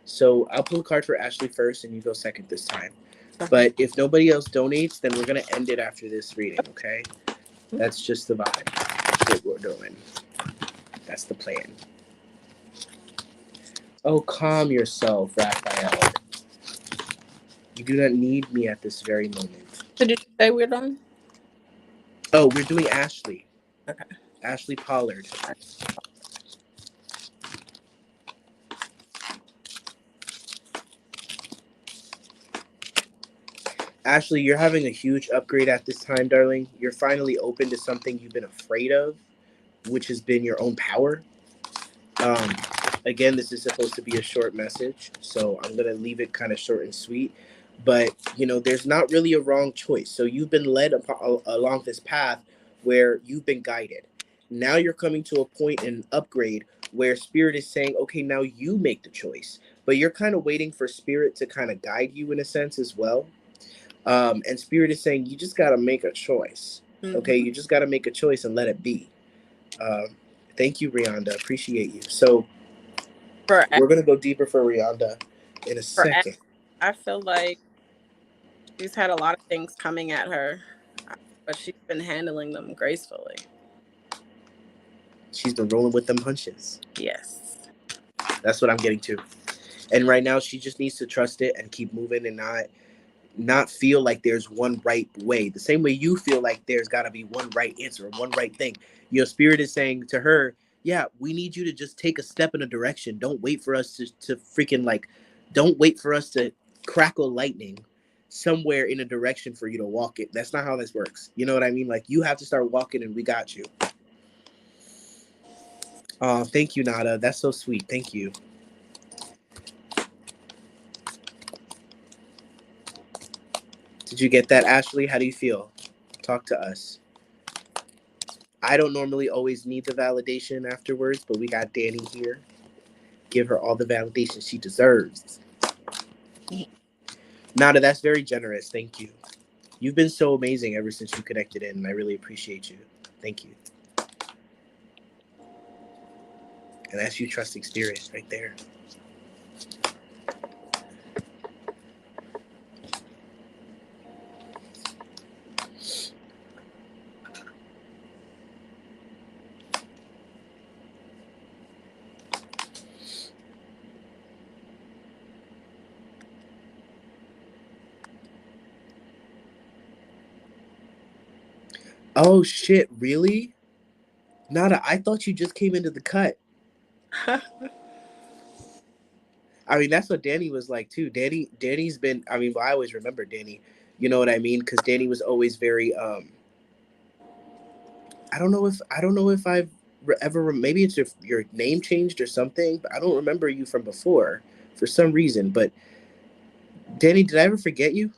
so I'll pull a card for Ashley first, and you go second this time. But if nobody else donates, then we're gonna end it after this reading. Okay, that's just the vibe. That's what we're doing. That's the plan. Oh, calm yourself, Raphael. You do not need me at this very moment. So did you say we're done? Oh, we're doing Ashley. Okay. Ashley Pollard. Ashley, you're having a huge upgrade at this time, darling. You're finally open to something you've been afraid of, which has been your own power. Um, Again, this is supposed to be a short message, so I'm gonna leave it kind of short and sweet. But there's not really a wrong choice. So you've been led along this path where you've been guided. Now you're coming to a point in upgrade where spirit is saying, "Okay, now you make the choice." But you're kind of waiting for spirit to kind of guide you in a sense as well. And spirit is saying, "You just gotta make a choice. Okay, Mm-hmm. you just gotta make a choice and let it be." Um, Thank you, Rihanna. Appreciate you. So For we're gonna go deeper for Rihanna in a for second. I feel like she's had a lot of things coming at her, but she's been handling them gracefully. She's been rolling with them punches. Yes. That's what I'm getting to. And right now, she just needs to trust it and keep moving and not feel like there's one right way. The same way you feel like there's got to be one right answer, one right thing. Your spirit is saying to her, "Yeah, we need you to just take a step in a direction. Don't wait for us to freaking like, don't wait for us to crackle lightning somewhere in a direction for you to walk it. That's not how this works. You know what I mean? Like you have to start walking, and we got you." Oh, thank you, Nada. That's so sweet. Thank you. Did you get that, Ashley? How do you feel? Talk to us. I don't normally always need the validation afterwards, but we got Danny here. Give her all the validation she deserves. Nada, that's very generous. Thank you. You've been so amazing ever since you connected in, and I really appreciate you. Thank you. And that's you trusting spirit right there. Oh shit, really? Nada, I thought you just came into the cut. I mean, that's what Danny was like too. Danny's been. I mean, well, I always remember Danny. You know what I mean? Because Danny was always very. I don't know if I've ever. Maybe it's your name changed or something, but I don't remember you from before for some reason. But Danny, did I ever forget you?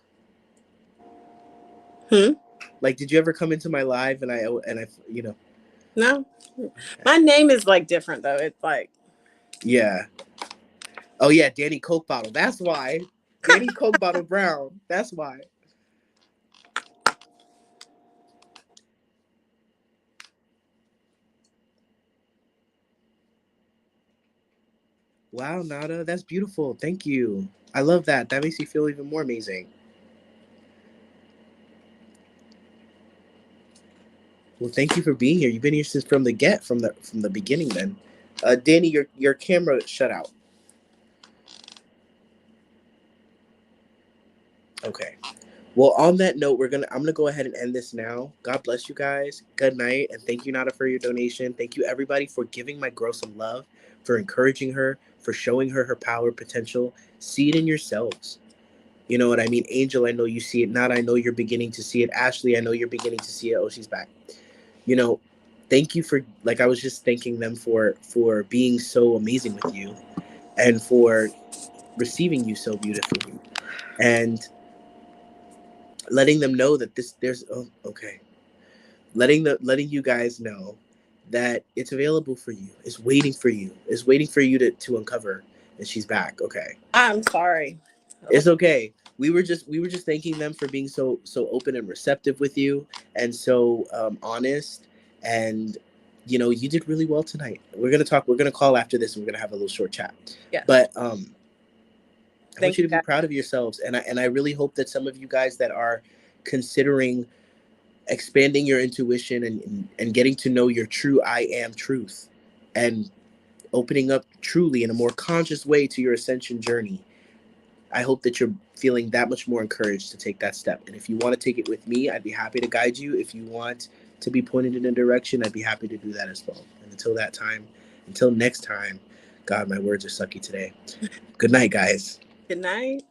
Hmm? Like, did you ever come into my live and I No. My name is like different though. It's like yeah. Oh yeah, Danny Coke Bottle. That's why. Danny Coke Bottle Brown. That's why. Wow, Nada, that's beautiful. Thank you. I love that. That makes me feel even more amazing. Well, thank you for being here. You've been here since from the beginning. Then, Danny, your camera shut out. Okay. Well, on that note, I'm gonna go ahead and end this now. God bless you guys. Good night, and thank you, Nada, for your donation. Thank you, everybody, for giving my girl some love, for encouraging her, for showing her her power potential. See it in yourselves. You know what I mean? Angel, I know you see it. Nada, I know you're beginning to see it. Ashley, I know you're beginning to see it. Oh, she's back. You know, thank you for, like, I was just thanking them for being so amazing with you, and for receiving you so beautifully, and letting them know that this there's oh, okay, letting you guys know that it's available for you. It's waiting for you. It's waiting for you to uncover. And she's back. Okay. I'm sorry. It's okay. We were just thanking them for being so open and receptive with you, and so honest. And you did really well tonight. We're gonna call after this, and we're gonna have a little short chat. Yes. But I want Thank you you to be guys. proud of yourselves, and I really hope that some of you guys that are considering expanding your intuition, and getting to know your true I am truth, and opening up truly in a more conscious way to your ascension journey. I hope that you're feeling that much more encouraged to take that step. And if you want to take it with me, I'd be happy to guide you. If you want to be pointed in a direction, I'd be happy to do that as well. And until next time, God, my words are sucky today. Good night, guys. Good night.